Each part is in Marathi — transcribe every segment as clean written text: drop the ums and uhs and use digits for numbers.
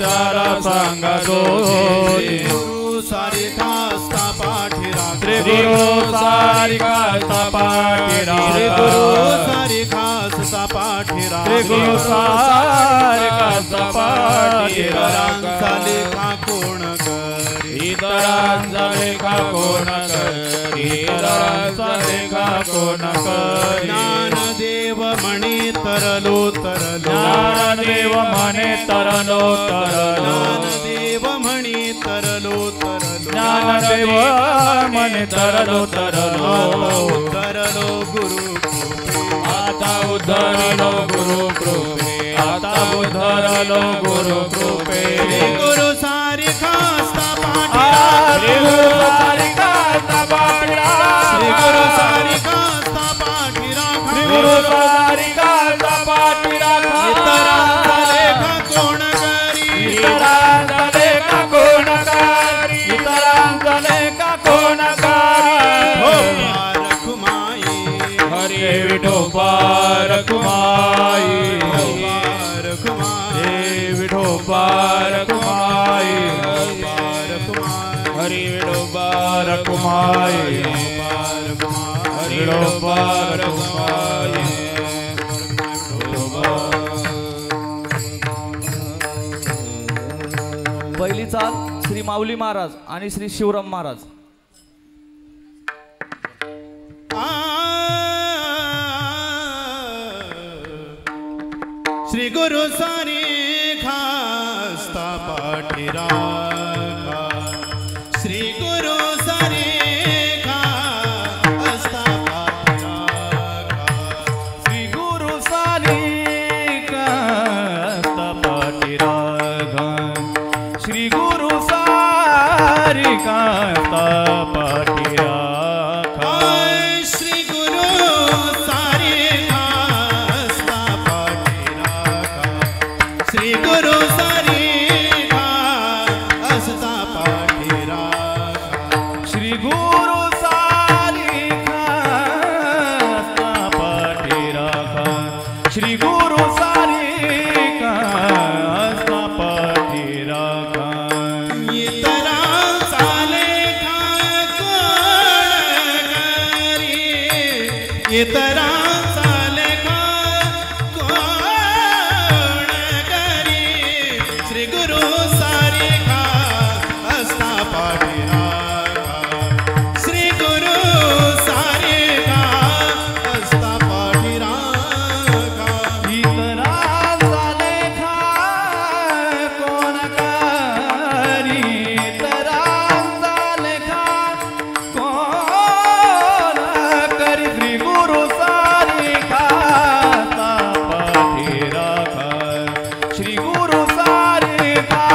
त्याला सांग दोषी सारिखा असता पाठी राखा श्री गुरु सारिखा असता पाठी राखा सारिखा असता पाठी राखा श्री गुरु सारिखा असता पाठी इतरांचा राखा लेखा कोण करी इतरांचा लेखा कोण करी इतरांचा लेखा कोण करी ज्ञानदेव म्हणे तरलो तरलो ज्ञानदेव म्हणे तरलो तरलो ज्ञानदेव म्हणे तरलो तरलो ज्ञानदेव म्हणे तरलो तरलो तरलो गुरु आता उद्धरलो गुरु कृपे आता उद्धरलो गुरु कृपे गुरु सारिखा असता पाठी श्री गुरु सारिखा असता पाठी श्री गुरु सारिखा असता पाठी राखा श्री गुरु सारिखा असता पाठी राखा इतरांचा लेखा कोण करी इतरांचा लेखा कोण करी इतरांचा लेखा कोण करी रखुमाई हरी विठोबा रखुमाई रखुमाई हे विठोबा रखुमाई हरी विठोबा रखुमाई हरी विठोबा रखुमाई पहिली चाल श्री माऊली महाराज आणि श्री शिवराम महाराज. श्री गुरु सारिखा असता पाठी राखा श्री गुरु सारिखा असता पाठी राखा श्री गुरु सारिखा असता पाठी राखा श्री गुरु सारिखा असता पाठी राखा श्री गुरु सारिखा असता पाठी राखा श्री गुरु सारिखा असता पाठी राखा श्री गुरु सारिखा असता पाठी राखा श्री गुरु सारिखा असता पाठी राखा इतरांचा लेखा कोण करी इतरांचा लेखा कोण करी श्री गुरु सारिखा असता पाठी राखा श्री गुरु सारिखा असता पाठी राखा इतरांचा लेखा कोण करी इतरांचा लेखा कोण करी श्री गुरु सारिखा असता पाठी राखा श्री गुरु सारिखा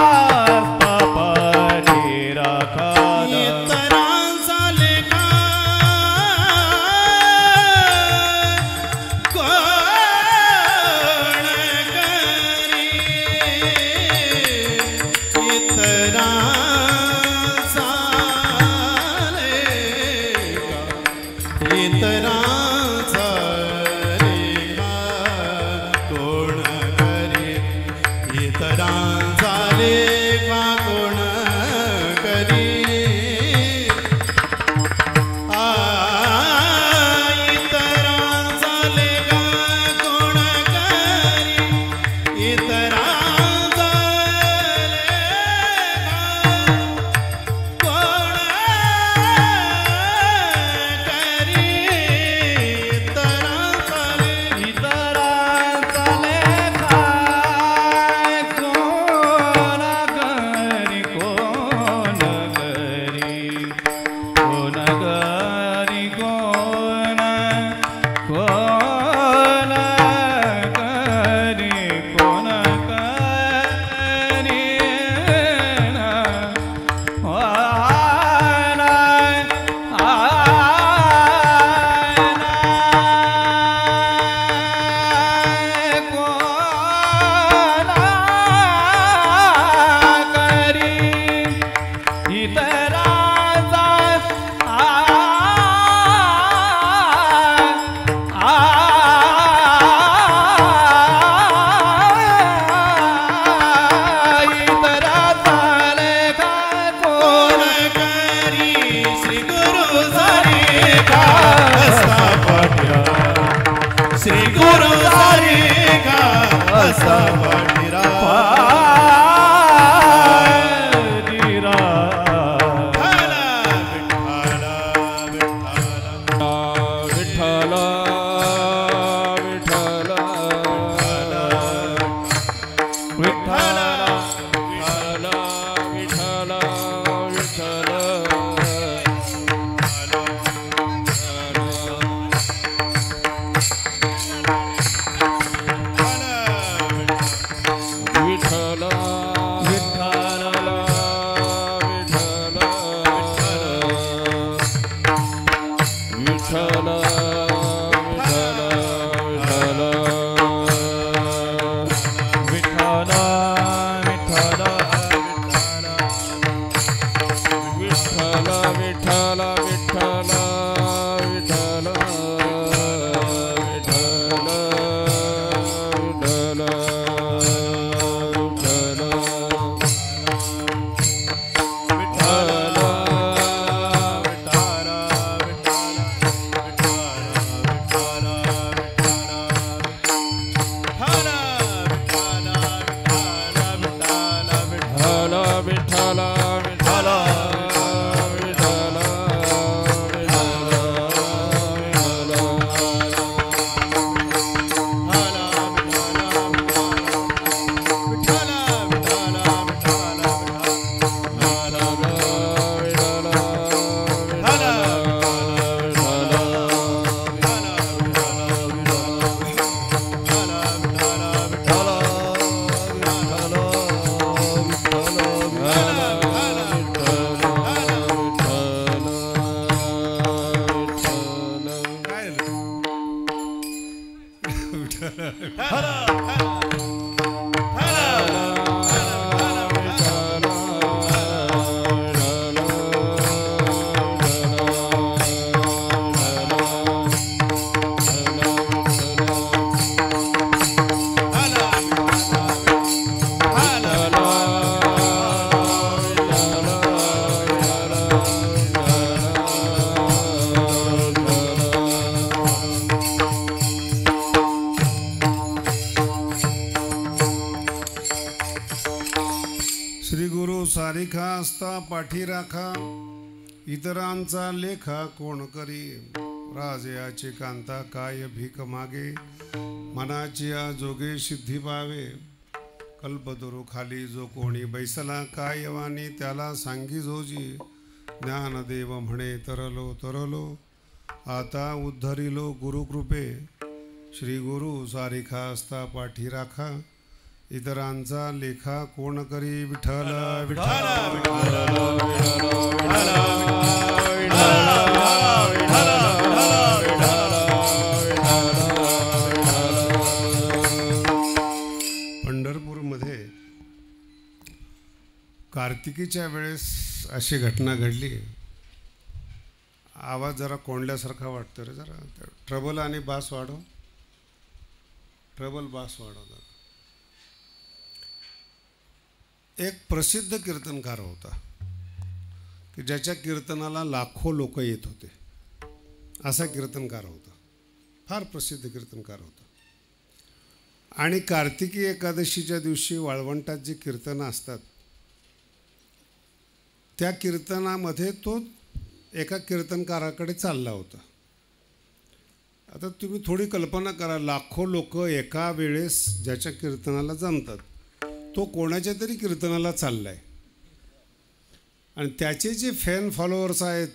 हस्ता पाठीरा सारिखा असता पाठी राखा इतरांचा लेखा कोण करी राजयाची कांता काय भीक मागे मनाची या जोगे सिद्धी पावे कल्पतरू खाली जो कोणी बैसला काय वाणी त्याला सांगी जोजी ज्ञानदेव म्हणे तरलो तरलो आता उद्धरिलो गुरुकृपे श्री गुरु सारिखा असता पाठी राखा इतरांचा लेखा कोण करी विठ्ठल विठ्ठल पंढरपूरमध्ये कार्तिकीच्या वेळेस अशी घटना घडली. आवाज जरा कोंडल्यासारखा वाटतो रे, जरा ट्रबल आणि बास वाढव, ट्रबल बास वाढव. एक प्रसिद्ध कीर्तनकार होता की ज्याच्या कीर्तनाला लाखो लोक येत होते. असा कीर्तनकार होता, फार प्रसिद्ध कीर्तनकार होता. आणि कार्तिकी एकादशीच्या दिवशी वाळवंटात जी कीर्तनं असतात त्या कीर्तनामध्ये तो एका कीर्तनकाराकडे चालला होता. आता तुम्ही थोडी कल्पना करा, लाखो लोक एका वेळेस ज्याच्या कीर्तनाला जमतात तो कोणाच्या तरी कीर्तनाला चालला आहे. आणि त्याचे जे फॅन फॉलोअर्स आहेत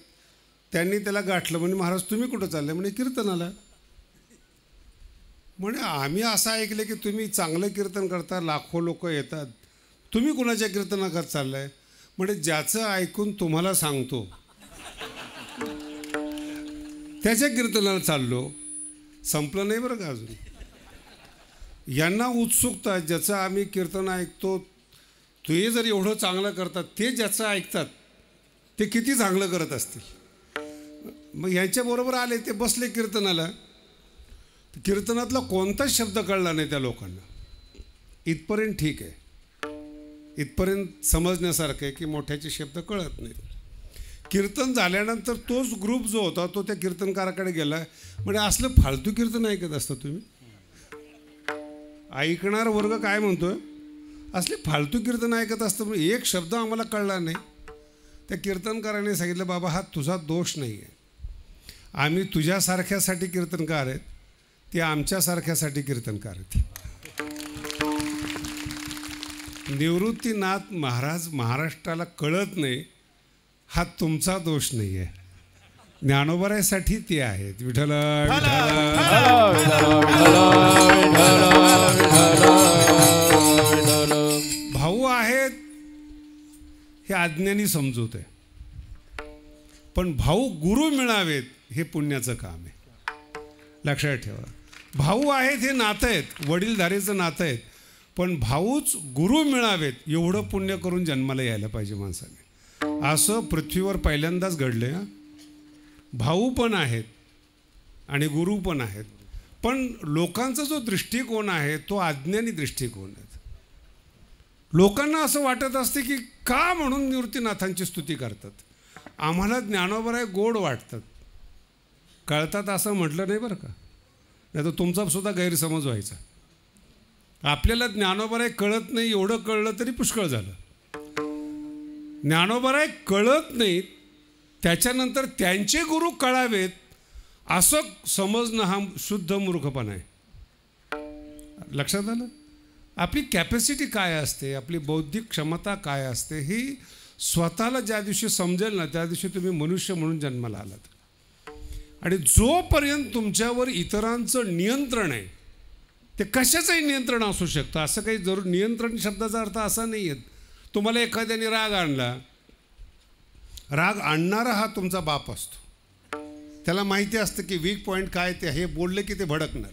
त्यांनी त्याला गाठलं, म्हणजे महाराज तुम्ही कुठं चालले? म्हणे कीर्तनाला. म्हणे आम्ही असं ऐकलं की तुम्ही चांगलं कीर्तन करता, लाखो लोक येतात, तुम्ही कुणाच्या कीर्तनात चाललाय? म्हणजे ज्याचं ऐकून तुम्हाला सांगतो त्याच्या कीर्तनाला चाललो. संपलं नाही बरं का अजून. यांना उत्सुकता, ज्याचं आम्ही कीर्तन ऐकतो ते जर एवढं चांगलं करतात, ते ज्याचं ऐकतात ते किती चांगलं करत असतील. मग यांच्याबरोबर आले, ते बसले कीर्तनाला. कीर्तनातला कोणताच शब्द कळला नाही त्या लोकांना. इथपर्यंत ठीक आहे, इथपर्यंत समजण्यासारखं आहे की मोठ्याचे शब्द कळत नाहीत. कीर्तन झाल्यानंतर तोच ग्रुप जो होता तो त्या कीर्तनकाराकडे गेला. म्हणजे असलं फालतू कीर्तन ऐकत असता तुम्ही? ऐकणार वर्ग काय म्हणतोय, असले फालतू कीर्तन ऐकत असतं. एक शब्द आम्हाला कळला नाही. त्या कीर्तनकाराने सांगितलं, बाबा हा तुझा दोष नाही आहे, आम्ही तुझ्यासारख्यासाठी कीर्तनकार आहेत, ते आमच्यासारख्यासाठी कीर्तनकार आहेत. निवृत्तीनाथ महाराज महाराष्ट्राला कळत नाही, हा तुमचा दोष नाही आहे, ज्ञानोबारायसाठी ते आहेत. विठ्ठल भाऊ आहेत हे अज्ञानी समजूत आहे, पण भाऊ गुरु मिळावेत हे पुण्याचं काम आहे. लक्षात ठेवा, भाऊ आहेत हे नातं आहेत, वडीलधारीचं नातं आहेत, पण भाऊच गुरु मिळावेत एवढं पुण्य करून जन्माला यायला पाहिजे माणसाने. असं पृथ्वीवर पहिल्यांदाच घडले. भाऊ पण आहेत आणि गुरु पण आहेत, पण लोकांचा जो दृष्टिकोन आहे तो अज्ञानी दृष्टिकोन आहे. लोकांना असं वाटत असते की का म्हणून निवृत्तीनाथांची स्तुती करतात. आम्हाला ज्ञानोबराय गोड वाटतात, कळतात असं म्हटलं नाही बरं का, नाही तर तुमचा सुद्धा गैरसमज व्हायचा. आपल्याला ज्ञानोबराय कळत नाही एवढं कळलं तरी पुष्कळ झालं. ज्ञानोबराय कळत नाहीत, त्याच्यानंतर त्यांचे गुरु कळावेत असं समजणं हा शुद्ध मूर्खपणा आहे. लक्षात आलं? आपली कॅपॅसिटी काय असते, आपली बौद्धिक क्षमता काय असते, ही स्वतःला ज्या दिवशी समजेल ना त्या दिवशी तुम्ही मनुष्य म्हणून जन्माला आलात. आणि जोपर्यंत तुमच्यावर इतरांचं नियंत्रण आहे, ते कशाचंही नियंत्रण असू शकतं, असं काही जरूर नियंत्रण शब्दाचा अर्थ असा नाही आहे. तुम्हाला एखाद्याने राग आणला, राग आणणारा हा तुमचा बाप असतो, त्याला माहिती असतं की वीक पॉईंट काय, ते हे बोलले की ते भडकणार.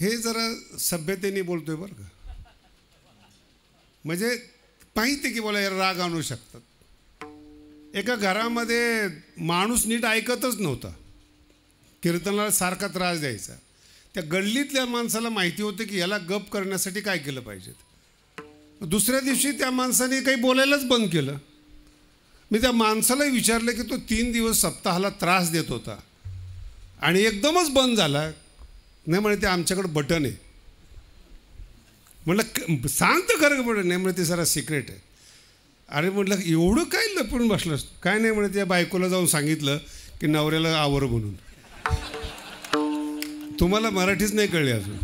हे जरा सभ्यतेने बोलतोय बरं का, म्हणजे माहिती की बोला राग आणू शकतात. एका घरामध्ये माणूस नीट ऐकतच नव्हता, कीर्तनाला सारखा त्रास द्यायचा. त्या गल्लीतल्या माणसाला माहिती होतं की याला गप करण्यासाठी काय केलं पाहिजे. दुसऱ्या दिवशी त्या माणसाने काही बोलायलाच बंद केलं. मी त्या माणसाला विचारलं की तो 3 दिवस सप्ताहाला त्रास देत होता आणि एकदमच बंद झाला. नाही म्हणे ते आमच्याकडं बटन आहे. म्हटलं सांग तर खरं बटन. नाही म्हणे ते जरा सिक्रेट आहे. अरे म्हटलं एवढं काय लपून बसलंस. काय नाही म्हणे त्या बायकोला जाऊन सांगितलं की नवऱ्याला आवर म्हणून. तुम्हाला मराठीच नाही कळली अजून.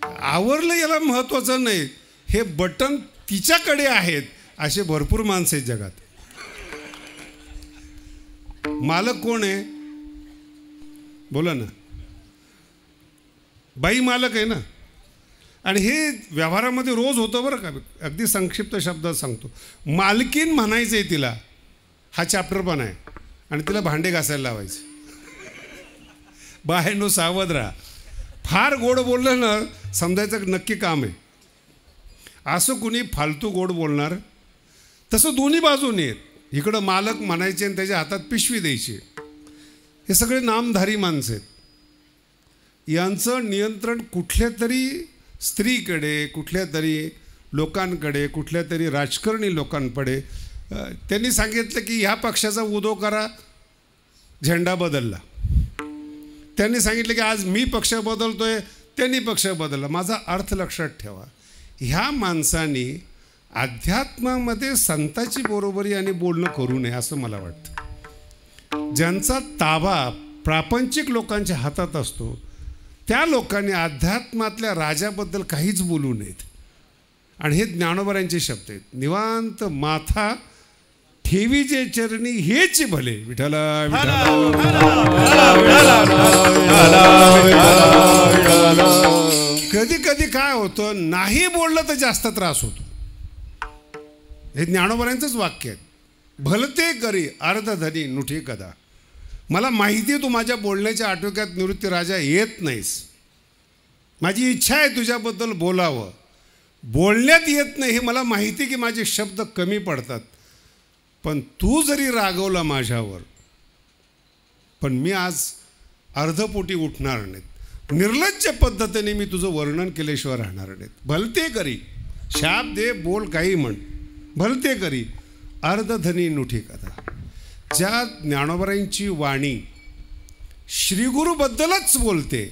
आवरलं याला महत्त्वाचं नाही, हे बटन तिच्याकडे आहेत असे भरपूर माणसं आहेत जगात. मालक कोण आहे बोला ना. बाई मालक आहे ना. आणि हे व्यवहारामध्ये रोज होतं बरं का. अगदी संक्षिप्त शब्दात सांगतो. मालकीन म्हणायचं आहे तिला, हा चॅप्टर पण आहे, आणि तिला भांडे घासायला लावायचे. बाहेरनो सावध राहा. फार गोड बोललं ना समजायचं नक्की काम आहे. असं कुणी फालतू गोड बोलणार. तसं दोन्ही बाजूने आहेत. इकडं मालक म्हणायचे आणि त्याच्या हातात पिशवी द्यायची. हे सगळे नामधारी माणसं आहेत. यांचं नियंत्रण कुठल्या तरी स्त्रीकडे, कुठल्या तरी लोकांकडे, कुठल्या तरी राजकारणी लोकांकडे. त्यांनी सांगितलं की ह्या पक्षाचा उदो करा, झेंडा बदलला. त्यांनी सांगितलं की आज मी पक्ष बदलतोय, त्यांनी पक्ष बदलला. माझा अर्थ लक्षात ठेवा. ह्या माणसांनी अध्यात्मामध्ये संताची बरोबरी आणि बोलणं करू नये असं मला वाटतं. ज्यांचा ताबा प्रापंचिक लोकांच्या हातात असतो त्या लोकांनी अध्यात्मातल्या राजाबद्दल काहीच बोलू नयेत. आणि हे ज्ञानोबरांचे शब्द आहेत. निवांत माथा ठेवी जे चरणी हेच भले. विठ्ठला कधी कधी काय होतं, नाही बोललं तर जास्त त्रास होतो. हे ज्ञानोबरांचंच वाक्य आहे. भलते करी अर्धधनी नुठी कदा. मला माहिती आहे तू माझ्या बोलण्याच्या आटोक्यात निवृत्ती राजा येत नाहीस. माझी इच्छा आहे तुझ्याबद्दल बोलावं, बोलण्यात येत नाही हे मला माहिती आहे की माझे शब्द कमी पडतात. पण तू जरी रागवला माझ्यावर, पण मी आज अर्धपोटी उठणार नाहीत. निर्लज्ज पद्धतीने मी तुझं वर्णन केल्याशिवाय राहणार नाहीत. भलते करी शाप दे, बोल काही म्हण, भलते करी अर्धधनी नुठी कथा. ज्या ज्ञानोबरांची वाणी श्रीगुरूबद्दलच बोलते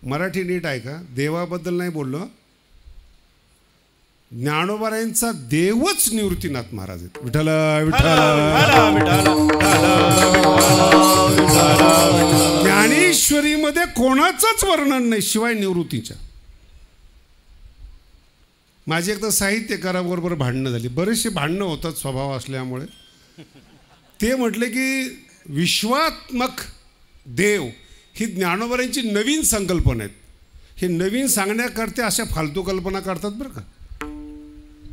मराठी नीट ऐका, देवाबद्दल नाही बोललो. ज्ञानोबारायांचा देवच निवृत्तीनाथ महाराज आहेत. विठ्ठल ज्ञानेश्वरीमध्ये कोणाचंच वर्णन नाही शिवाय निवृत्तीच्या. माझी एकदा साहित्यकाराबरोबर भांडणं झाली. बरेचसे भांडणं होतात स्वभाव असल्यामुळे. ते म्हटले की विश्वात्मक देव ही ज्ञानोबारायांची नवीन संकल्पना आहेत. हे नवीन सांगण्याकरता अशा फालतू कल्पना काढतात बरं का.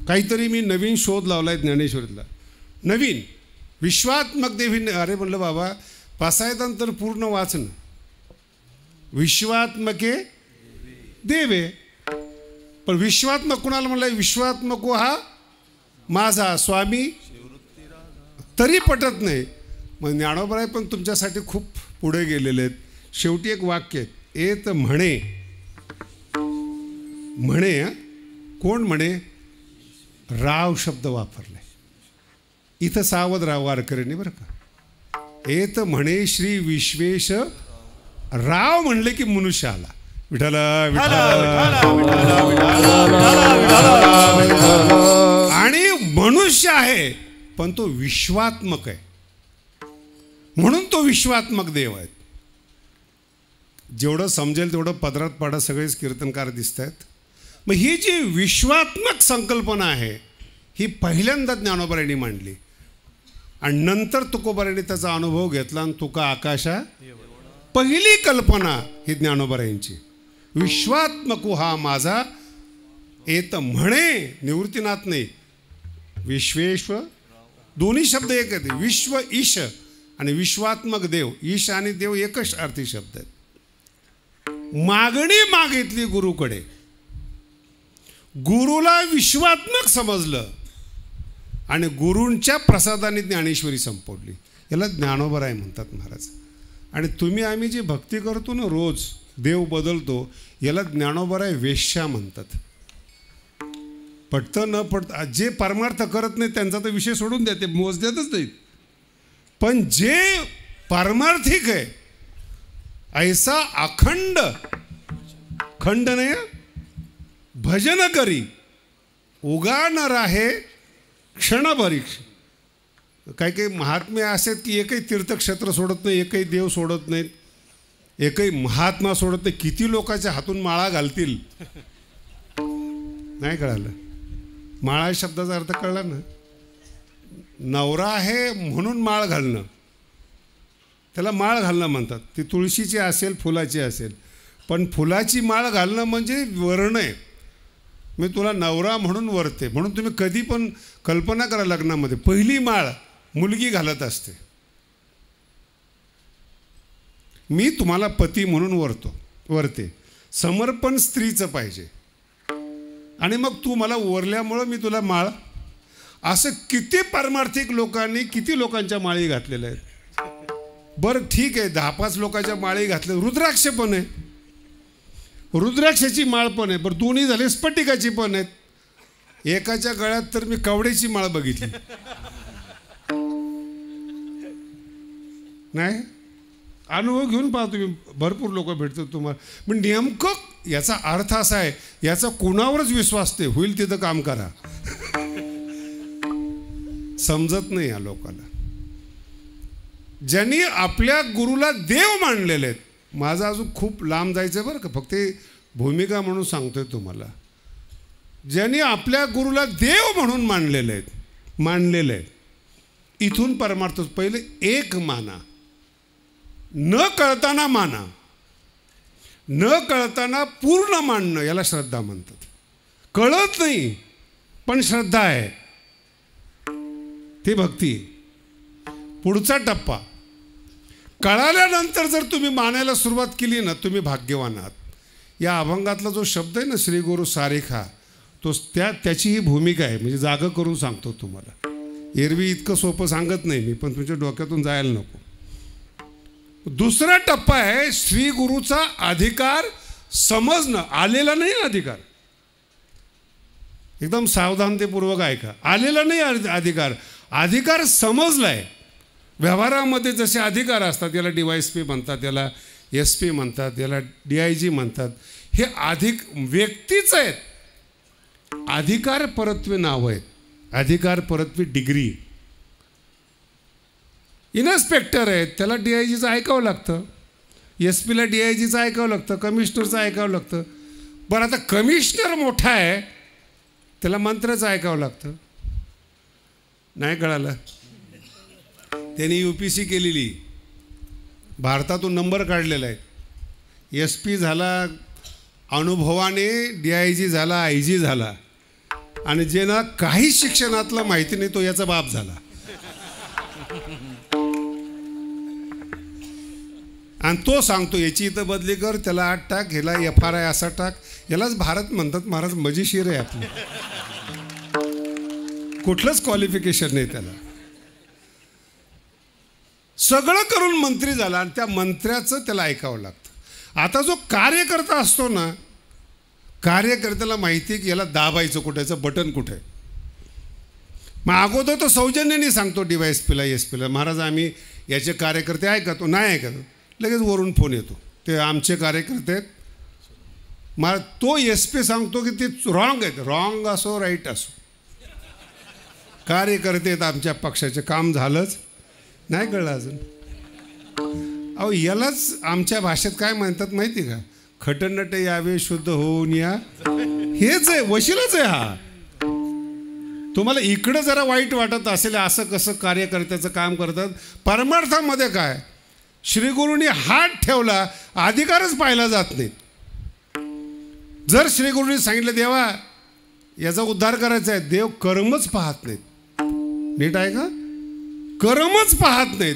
काहीतरी मी नवीन शोध लावला आहे ज्ञानेश्वरीतला. नवीन विश्वात्मक देव ही. अरे म्हणलं बाबा पासायदांतर पूर्ण वाचन. विश्वात्मके देवे, पण विश्वात्मक कुणाला म्हणलं? विश्वात्मक हा माझा स्वामी, तरी पटत नाही. मग ज्ञानोबराय पण तुमच्यासाठी खूप पुढे गेलेले आहेत. शेवटी एक वाक्य आहे, ए तर म्हणे. म्हणे कोण म्हणे? राव शब्द वापरलाय इथं. सावध राव वारकऱ्यांनी बरं का. ए तर म्हणे श्री विश्वेश राव म्हणले की मनुष्य आला. विठ्ठल आणि मनुष्य आहे पण तो विश्वात्मक आहे, म्हणून तो विश्वात्मक देव आहे. जेवढं समजेल तेवढं पदरात पाडा सगळेच कीर्तनकार दिसत आहेत. मग ही जी विश्वात्मक संकल्पना आहे ही पहिल्यांदा ज्ञानोबारायांनी मांडली आणि नंतर तुकोबारायांनी त्याचा अनुभव घेतला आणि तुका आकाशा. पहिली कल्पना ही ज्ञानोबारायांची. विश्वात्मको हा माझा एत म्हणे. निवृत्तीनाथ नाही, विश्वेश्वर दोन्ही शब्द एक आहेत. विश्व ईश आणि विश्वात्मक देव. ईश आणि देव एकच अर्थी शब्द आहेत. मागणी मागितली गुरुकडे, गुरुला विश्वात्मक समजलं आणि गुरूंच्या प्रसादाने ज्ञानेश्वरी संपवली. याला ज्ञानोबाराय म्हणतात महाराज. आणि तुम्ही आम्ही जी भक्ती करतो ना, रोज देव बदलतो, याला ज्ञानोबाराय वेश्या म्हणतात. पटतं न पटतं, जे परमार्थ करत नाही त्यांचा तर विषय सोडून द्या, ते मोजद्यातच नाहीत. पण जे पारमार्थिक आहे ऐसा अखंड खंड नाही भजन करी उगा न राहे क्षणभरी. काही काही महात्मे असे की एकही तीर्थक्षेत्र सोडत नाही, एकही देव सोडत नाहीत, एकही महात्मा सोडत नाही. किती लोकांच्या हातून माळा घालतील नाही कळालं. माळा शब्दाचा अर्थ कळला ना. नवरा आहे म्हणून माळ घालणं, त्याला माळ घालणं म्हणतात. ती तुळशीची असेल फुलाची असेल, पण फुलाची माळ घालणं म्हणजे वर्ण आहे. मी तुला नवरा म्हणून वरते. म्हणून तुम्ही कधी पण कल्पना करा, लग्नामध्ये पहिली माळ मुलगी घालत असते. मी तुम्हाला पती म्हणून वरते. समर्पण स्त्रीचं पाहिजे. आणि मग तू मला वरल्यामुळं मी तुला माळ. असं किती पारमार्थिक लोकांनी किती लोकांच्या माळी घातलेल्या आहेत. बरं ठीक आहे, 10-5 लोकांच्या माळी घातल्या. रुद्राक्ष पण आहे, रुद्राक्षाची माळ पण आहे. बरं दोन्ही झाले, स्फटिकाची पण आहेत. एकाच्या गळ्यात तर मी कवड्याची माळ बघितली नाही. अनुभव घेऊन पाहा तुम्ही, भरपूर लोक भेटतात तुम्हाला. पण नेमकं याचा अर्थ असा आहे, याचा कोणावरच विश्वास ते होईल तिथं काम करा. समजत नाही या लोकांना. ज्यांनी आपल्या गुरुला देव मानलेले आहेत. माझं अजून खूप लांब जायचं बरं का, फक्त भूमिका म्हणून सांगतोय तुम्हाला. ज्यांनी आपल्या गुरुला देव म्हणून मानलेलं आहे, इथून परमार्थ. पहिले एक माना, न कळताना माना, न कळताना पूर्ण मानणं, याला श्रद्धा म्हणतात. कळत नाही पण श्रद्धा आहे, ती भक्ती. पुढचा टप्पा, कळाल्यानंतर जर तुम्ही मानायला सुरुवात केली ना, तुम्ही भाग्यवान आहात. या अभंगातला जो शब्द आहे ना, श्री गुरु सारेखा, तो त्याची ही भूमिका आहे. म्हणजे जागं करून सांगतो तुम्हाला. एरवी इतकं सोपं सांगत नाही मी, पण तुमच्या डोक्यातून जायला नको. दुसरा टप्पा आहे श्री गुरुचा अधिकार समजणं. आलेला नाही अधिकार, एकदम सावधानतेपूर्वक ऐका. आलेला नाही अधिकार, अधिकार समजलाय. व्यवहारामध्ये जसे अधिकार असतात, याला डिवाइस पे म्हणतात, याला SP म्हणतात, याला DIG म्हणतात. हे अधिक व्यक्तीच आहेत. अधिकार परत्वे नाव आहेत, अधिकार परत्वे डिग्री. इन्स्पेक्टर आहेत, त्याला DIGचं ऐकावं लागतं, SP ला DIGचं ऐकावं लागतं, कमिशनरचं ऐकावं लागतं. बरं आता कमिशनर मोठा आहे, त्याला मंत्र्याचं ऐकावं लागतं. नाही कळालं? त्यांनी UPC केलेली, भारतातून नंबर काढलेला आहे. SP झाला अनुभवाने, DIG झाला, IG झाला, आणि जे ना काही शिक्षणातलं माहिती नाही तो याचा बाप झाला. आणि तो सांगतो याची इथं बदली कर, त्याला 8 टाक, ह्याला FRI असा टाक. यालाच भारत म्हणतात. महाराज मजेशीर आहे आपलं, कुठलंच क्वालिफिकेशन नाही त्याला. सगळं करून मंत्री झाला आणि त्या मंत्र्याचं त्याला ऐकावं लागतं. आता जो कार्यकर्ता असतो ना, कार्यकर्त्याला माहिती आहे की याला दाबायचं कुठेचं बटन कुठे. मग अगोदर तो सौजन्याने सांगतो DYSPला SPला, महाराज आम्ही याचे कार्यकर्ते ऐकतो. नाही ऐकतो, लगेच वरून फोन येतो, ते आमचे कार्यकर्ते आहेत. मग तो SP सांगतो की ते रॉंग आहेत. रॉंग असो राईट असो, कार्यकर्ते आहेत आमच्या पक्षाचे, काम झालंच नाही. कळलं अजून? अहो यालाच आमच्या भाषेत काय म्हणतात माहिती का? खटनट यावे शुद्ध होऊन या. हेच आहे, वशिलाच आहे हा. तुम्हाला इकडं जरा वाईट वाटत असेल, असं कसं कार्यकर्त्याचं काम करतात. परमार्थामध्ये काय, श्रीगुरूंनी हात ठेवला, अधिकारच पाहिला जात नाही. जर श्रीगुरूंनी सांगितलं देवा याचा उद्धार करायचा आहे, देव कर्मच पाहत नाहीत. नीट आहे का? कर्मच पाहत नाहीत.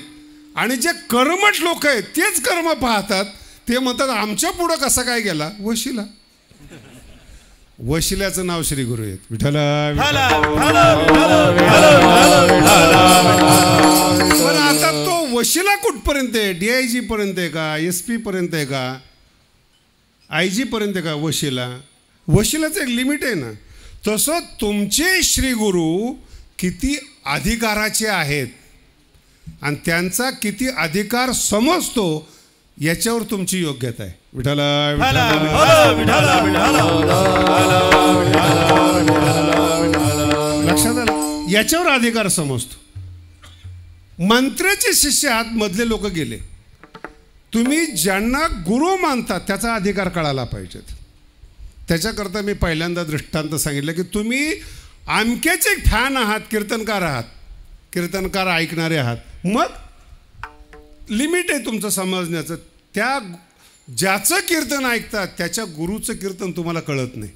आणि जे कर्मठ लोक आहेत तेच कर्म पाहतात. ते म्हणतात आमच्या पुढं कसा काय गेला वशिला. वशिल्याचं नाव श्रीगुरू आहेत. विठ्ठल. पण आता तो वशिला कुठपर्यंत आहे? DIG पर्यंत आहे का? SP पर्यंत आहे का? IG पर्यंत आहे का वशिला? वशिलाचं एक लिमिट आहे ना. तसं तुमचे श्रीगुरू किती अधिकाराचे आहेत आणि त्यांचा किती अधिकार समजतो याच्यावर तुमची योग्यता आहे. विठ्ठल. लक्षात आलं? याच्यावर अधिकार समजतो. मंत्र्याचे शिष्य आत मधले लोक गेले. तुम्ही ज्यांना गुरु मानतात त्याचा अधिकार कळायला पाहिजेत. त्याच्याकरता मी पहिल्यांदा दृष्टांत सांगितलं की तुम्ही अमक्याचे फॅन आहात, कीर्तनकार आहात, कीर्तनकार ऐकणारे आहात, मग लिमिट आहे तुमचं समजण्याचं. त्या ज्याचं कीर्तन ऐकतात त्याच्या गुरुचं कीर्तन तुम्हाला कळत नाही.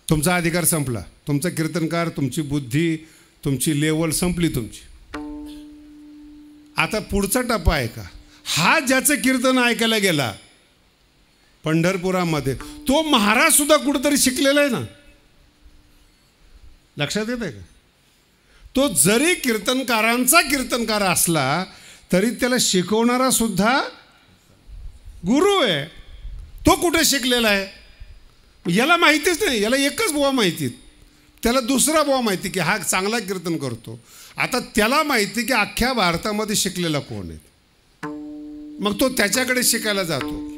तुमचा अधिकार संपला. तुमचा कीर्तनकार, तुमची बुद्धी, तुमची लेवल संपली तुमची. आता पुढचा टप्पा आहे का? हा ज्याचं कीर्तन ऐकायला गेला पंढरपुरामध्ये, तो महाराज सुद्धा कुठेतरी शिकलेला आहे ना. लक्षात येत आहे का? तो जरी कीर्तनकारांचा कीर्तनकार असला तरी त्याला शिकवणारा सुद्धा गुरु आहे. तो कुठे शिकलेला आहे? याला माहितीच नाही. याला एकच बुवा माहिती, त्याला दुसरा बुवा माहिती की हा चांगला कीर्तन करतो. आता त्याला माहिती की अख्ख्या भारतामध्ये शिकलेला कोण आहे, मग तो त्याच्याकडे शिकायला जातो.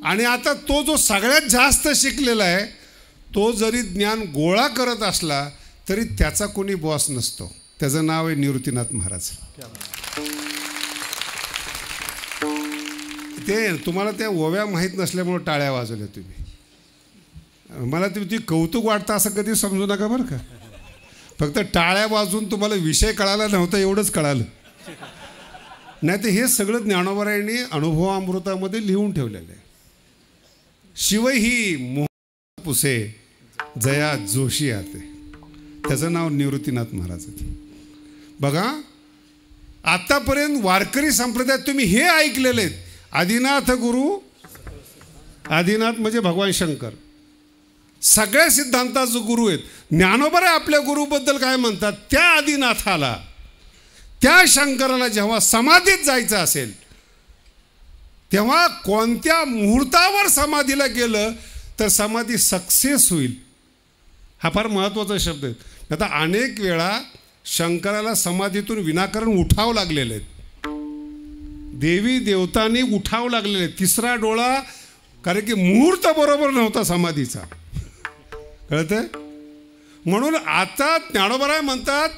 आणि आता तो जो सगळ्यात जास्त शिकलेला आहे तो जरी ज्ञान गोळा करत असला तरी त्याचा कोणी बॉस नसतो. त्याचं नाव आहे निवृत्तीनाथ महाराज. ते तुम्हाला त्या ओव्या माहीत नसल्यामुळे टाळ्या वाजवल्या तुम्ही. मला तुम्ही कौतुक वाटतं असं कधी समजू नका बरं का. फक्त टाळ्या वाजून तुम्हाला विषय कळाला नव्हता एवढंच कळालं. नाही तर हे सगळं ज्ञानोबरायांनी अनुभवामृतामध्ये लिहून ठेवलेलं आहे. शिव ही मोह पुसे जया जोशी आते. त्याचं नाव निवृत्तीनाथ महाराज. बघा आतापर्यंत वारकरी संप्रदायात तुम्ही हे ऐकलेले आहेत, आदिनाथ गुरु. आदिनाथ म्हणजे भगवान शंकर, सगळ्या सिद्धांताचे गुरु आहेत. ज्ञानोबा आपल्या गुरुबद्दल काय म्हणतात? त्या आदिनाथाला, त्या शंकराला जेव्हा समाधीत जायचं असेल तेव्हा कोणत्या मुहूर्तावर समाधीला गेलं तर समाधी सक्सेस होईल. हा फार महत्त्वाचा शब्द आहे. आता अनेक वेळा शंकराला समाधीतून विनाकारण उठावं लागलेलं आहे. देवी देवतांनी उठाव लागलेले. तिसरा डोळा, कारण की मुहूर्त बरोबर नव्हता समाधीचा, कळतंय? म्हणून आता ज्ञानोबराय म्हणतात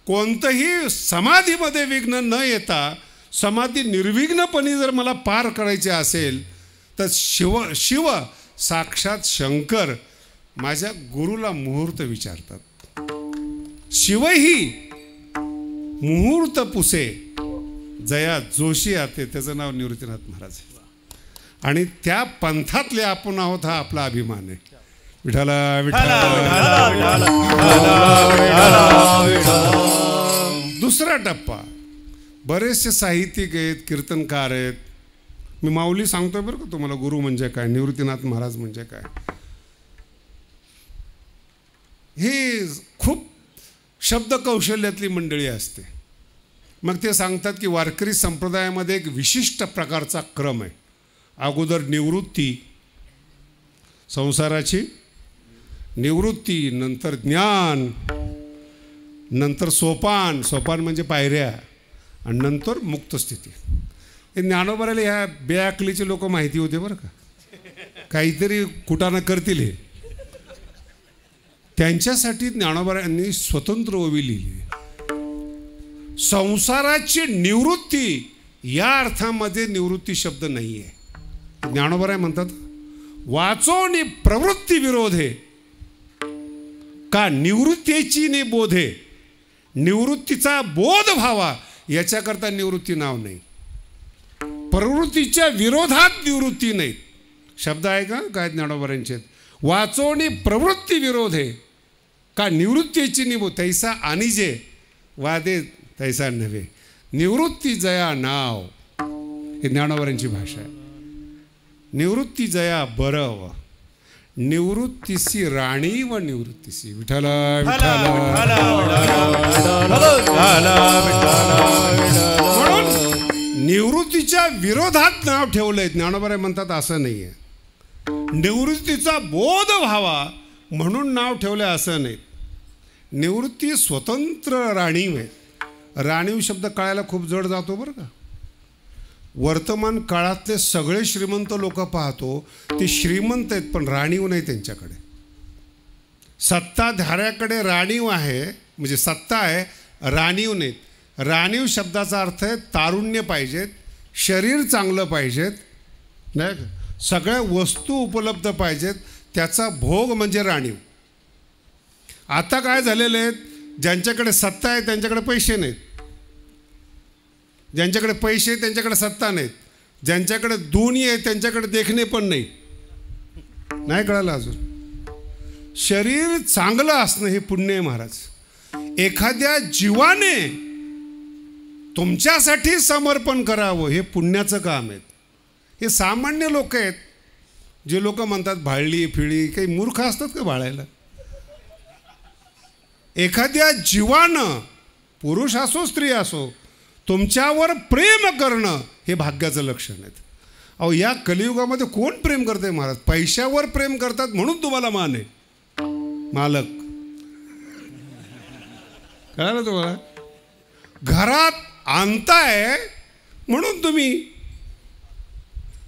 कोणतंही समाधीमध्ये विघ्न न येता समाधी निर्विघ्नपणे जर मला पार करायचे असेल तर शिव साक्षात शंकर माझ्या गुरुला मुहूर्त विचारतात. शिवही मुहूर्त पुसे जया जोशी आते, त्याचं नाव निवृत्तीनाथ महाराज आहे. आणि त्या पंथातले आपण आहोत, हा आपला अभिमान आहे. विठाला विठाला. दुसरा टप्पा, बरेचसे साहित्यिक आहेत, कीर्तनकार आहेत. मी माऊली सांगतोय बरं का तुम्हाला, गुरु म्हणजे काय, निवृत्तीनाथ महाराज म्हणजे काय. ही खूप शब्द कौशल्यातली मंडळी असते. मग ते सांगतात की वारकरी संप्रदायामध्ये एक विशिष्ट प्रकारचा क्रम आहे. अगोदर निवृत्ती, संसाराची निवृत्ती, नंतर ज्ञान, नंतर सोपान, सोपान म्हणजे पायऱ्या, आणि नंतर मुक्त स्थिती. हे ज्ञानोबराला ह्या बेअक्कलीचे लोक माहिती होते बरं का, काहीतरी कुटाणा करतील हे. त्यांच्यासाठी ज्ञानोबरायांनी स्वतंत्र ओवी लिहिली. संसाराची निवृत्ती या अर्थामध्ये निवृत्ती शब्द नाही आहे. ज्ञानोबराय म्हणतात वाचोनी प्रवृत्ती विरोधे का निवृत्तीची ने बोधे. निवृत्तीचा बोध व्हावा याच्याकरता निवृत्ती नाव नाही. प्रवृत्तीच्या विरोधात निवृत्ती नाही. शब्द आहे का काय ज्ञानोबरांचे. वाचोनी प्रवृत्ती विरोधे का निवृत्तीची निबो तैसा आणिजे वादे तैसा नव्हे. निवृत्ती जया नाव, हे ज्ञानोबरांची भाषा आहे. निवृत्ती जया बरव, निवृत्तीसी राणी व निवृत्तीसी. विठाला म्हणून निवृत्तीच्या विरोधात नाव ठेवलंय. ज्ञानोबराय म्हणतात असं नाही आहे. निवृत्तीचा बोध व्हावा म्हणून नाव ठेवलं असं नाही. निवृत्ती स्वतंत्र राणीव आहे. राणीव शब्द कळायला खूप जड जातो बरं का. वर्तमान काळातले सगळे श्रीमंत लोक पाहतो, ते श्रीमंत आहेत पण राणीव नाही त्यांच्याकडे. सत्ताधाऱ्याकडे राणीव आहे, म्हणजे सत्ता आहे, राणीव नाहीत. राणीव शब्दाचा अर्थ आहे तारुण्य पाहिजेत, शरीर चांगलं पाहिजेत, नाही का, सगळ्या वस्तू उपलब्ध पाहिजेत, त्याचा भोग म्हणजे राणीव. आता काय झालेले आहेत, ज्यांच्याकडे सत्ता आहे त्यांच्याकडे पैसे नाहीत, ज्यांच्याकडे पैसे आहेत त्यांच्याकडे सत्ता नाहीत, ज्यांच्याकडे दोन्ही आहे त्यांच्याकडे देखणे पण नाही. नाही कळालं अजून. शरीर चांगलं असणं हे पुण्य आहे महाराज. एखाद्या जीवाने तुमच्यासाठी समर्पण करावं हे पुण्याचं काम आहे. हे सामान्य लोक आहेत. जे लोक म्हणतात भाळली फिळी, काही मूर्ख असतात का भाळायला. एखाद्या जीवानं, पुरुष असो स्त्री असो, तुमच्यावर प्रेम करणं हे भाग्याचं लक्षण आहे. अहो या कलियुगामध्ये कोण प्रेम करते महाराज. पैशावर प्रेम करतात म्हणून तुम्हाला मान आहे. मालक कळालं तुम्हाला. घरात आणताय म्हणून तुम्ही,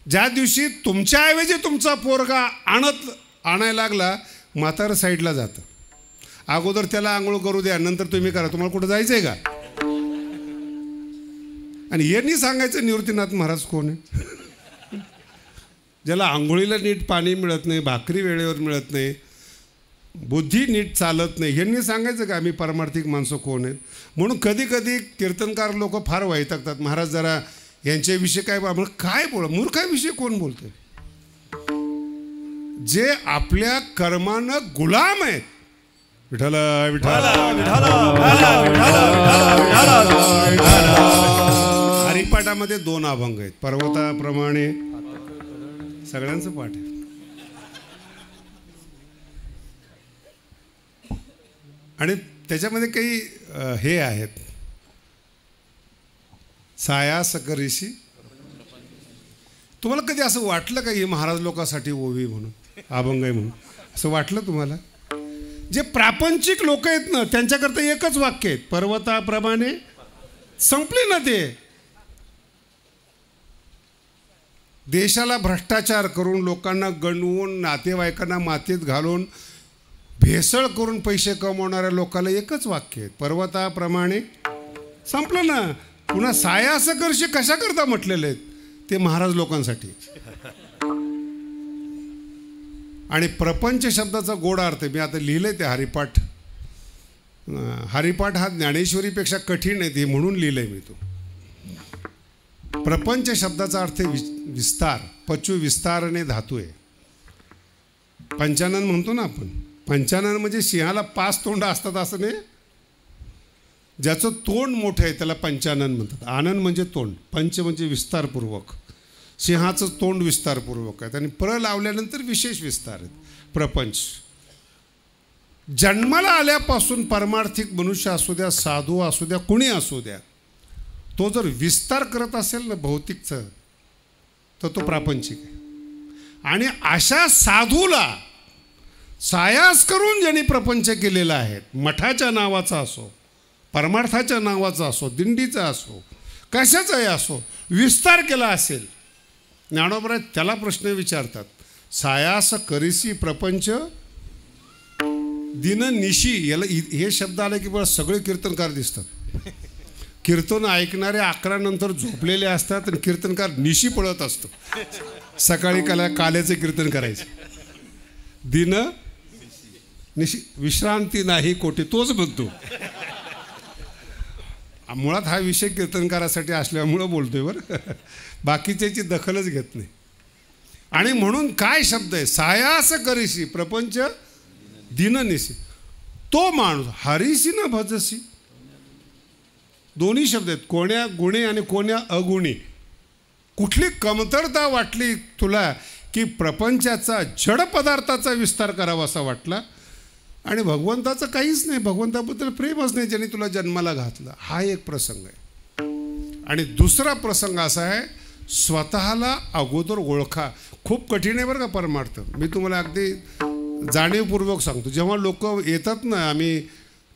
ज्या दिवशी तुमच्याऐवजी तुमचा पोरगा आणायला लागला, म्हातारं साईडला जातं. अगोदर त्याला आंघोळ करू द्या, नंतर तुम्ही करा. तुम्हाला कुठं जायचं आहे का. आणि यांनी सांगायचं निवृत्तीनाथ महाराज कोण आहे. ज्याला आंघोळीला नीट पाणी मिळत नाही, भाकरी वेळेवर मिळत नाही, बुद्धी नीट चालत नाही, यांनी सांगायचं का आम्ही परमार्थिक माणसं कोण आहेत. म्हणून कधी कधी कीर्तनकार लोक फार वैतागतात. महाराज जरा यांच्याविषयी काय काय बोला, मूर्खाविषयी कोण बोलतोय. जे आपल्या कर्मानं गुलाम आहेत. विठाला विठाला हरिपाठामध्ये 2 अभंग आहेत. पर्वताप्रमाणे सगळ्यांचं पाठ आहे. आणि त्याच्यामध्ये काही हे आहेत. साया सकरीशी. तुम्हाला कधी असं वाटलं का हे महाराज लोकांसाठी ओवी म्हणून, अभंग आहे म्हणून असं वाटलं तुम्हाला. जे प्रापंचिक लोक आहेत ना, त्यांच्याकरता एकच वाक्य आहेत, पर्वताप्रमाणे. संपले ना ते. देशाला भ्रष्टाचार करून, लोकांना गणवून, नातेवाईकांना मातीत घालून, भेसळ करून पैसे कमवणाऱ्या लोकांना एकच वाक्य आहे, पर्वताप्रमाणे. संपलं ना. पुन्हा साया असं करशी कशा करता म्हटलेले आहेत ते महाराज लोकांसाठी. आणि प्रपंच शब्दाचा गोड अर्थ मी आता लिहिलंय ते हरिपाठ. हरिपाठ हा ज्ञानेश्वरीपेक्षा कठीण आहे ते म्हणून लिहिलंय मी तो. प्रपंच शब्दाचा अर्थ विस्तार, पचू विस्तारने धातू आहे. पंचानन म्हणतो ना आपण. पंचानन म्हणजे सिंहाला 5 तोंड असतात असं नाही. ज्याचं तोंड मोठं आहे त्याला पंचानन म्हणतात. आनंद म्हणजे तोंड, पंच म्हणजे विस्तारपूर्वक. सिंहाचं तोंड विस्तारपूर्वक आहे आणि प्र लावल्यानंतर विशेष विस्तार आहेत. प्रपंच जन्माला आल्यापासून परमार्थिक मनुष्य असू द्या, साधू असू द्या, कुणी असू द्या, तो जर विस्तार करत असेल ना भौतिकचं तर तो प्रापंचिक आहे. आणि अशा साधूला सायास करून ज्यांनी प्रपंच केलेला आहे, मठाच्या नावाचा असो, परमार्थाच्या नावाचा असो, दिंडीचा असो, कशाचाही असो, विस्तार केला असेल. ज्ञानोबा त्याला प्रश्न विचारतात, सायास करीसी प्रपंच दिन निशी. याला हे शब्द आले की बरं सगळे कीर्तनकार दिसतात. कीर्तन ऐकणारे 11 नंतर झोपलेले असतात आणि कीर्तनकार निशी पळत असतो. सकाळी काल्याचे कीर्तन करायचे. दिन निशी, विश्रांती नाही कोटी, तोच म्हणतो. मुळात हा विषय कीर्तनकारासाठी असल्यामुळं बोलतोय बरं, बाकीच्याची दखलच घेत नाही. आणि म्हणून काय शब्द आहे, सायास करीसी प्रपंच दिननिसी. तो माणूस हरीसी न भजसी. दोन्ही शब्द आहेत, कोण्या गुणी आणि कोण्या अगुणी. कुठली कमतरता वाटली तुला की प्रपंचाचा जड पदार्थाचा विस्तार करावा असा वाटला आणि भगवंताचं काहीच नाही, भगवंताबद्दल प्रेमच नाही ज्यांनी तुला जन्माला घातलं, हा एक प्रसंग आहे. आणि दुसरा प्रसंग असा आहे, स्वतःला अगोदर ओळखा. खूप कठीण आहे बरं का परमार्थ. मी तुम्हाला अगदी जाणीवपूर्वक सांगतो. जेव्हा लोक येतात ना, आम्ही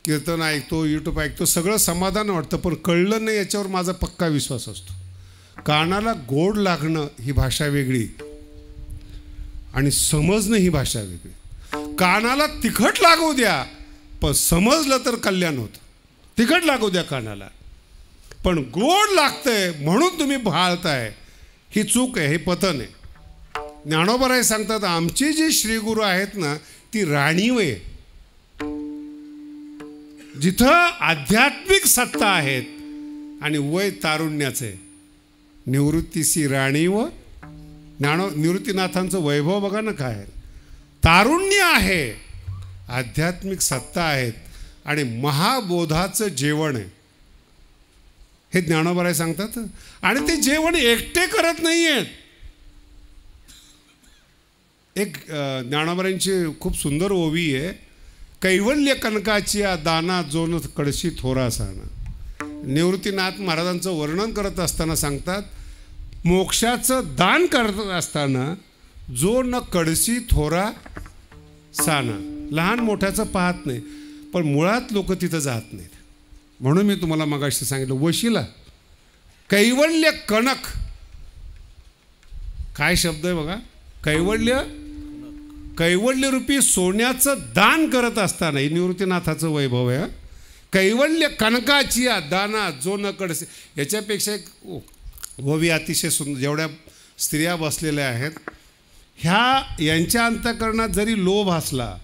कीर्तन ऐकतो, यूट्यूब ऐकतो, सगळं समाधान वाटतं, पण कळलं नाही याच्यावर माझा पक्का विश्वास असतो. कानाला गोड लागणं ही भाषा वेगळी आणि समजणं ही भाषा वेगळी. कानाला तिखट लागू द्या, पण समजलं तर कल्याण होतं. तिखट लागू द्या कानाला, पण गोड लागतंय म्हणून तुम्ही भाळताय, ही चूक आहे, हे पतन आहे. ज्ञानोबा सांगतात, आमची जी श्रीगुरु आहेत ना ती राणीव आहे. जिथं आध्यात्मिक सत्ता आहेत आणि वय तारुण्याचं आहे. निवृत्तीसी राणीव. निवृत्तीनाथांचं वैभव बघा ना काय आहे. तारुण्य आहे, आध्यात्मिक सत्ता आहेत आणि महाबोधाचं जेवण आहे. हे ज्ञानोबा सांगतात. आणि ते जेवण एकटे करत नाही आहेत. एक ज्ञानोबांची खूप सुंदर ओवी आहे, कैवल्य कनकाची दाना जोन कडशी थोरा साना. निवृत्तीनाथ महाराजांचं वर्णन करत असताना सांगतात, मोक्षाचं दान करत असताना जो न कडशी थोरा साना. लहान मोठ्याचं पाहत नाही, पण मुळात लोक तिथं जात नाहीत. म्हणून मी तुम्हाला मगाशी सांगितलं, वशिला कैवल्य कनक. काय शब्द आहे बघा, कैवल्य. कैवल्यरूपी सोन्याचं दान करत असताना हे निवृत्तीनाथाचं वैभव आहे. कैवल्य कनकाची दाना जो न कडसे. याच्यापेक्षा एक ओवी अतिशय सुंदर. जेवढ्या स्त्रिया बसलेल्या आहेत यांच्या अंतःकरणात जरी लोभ असला,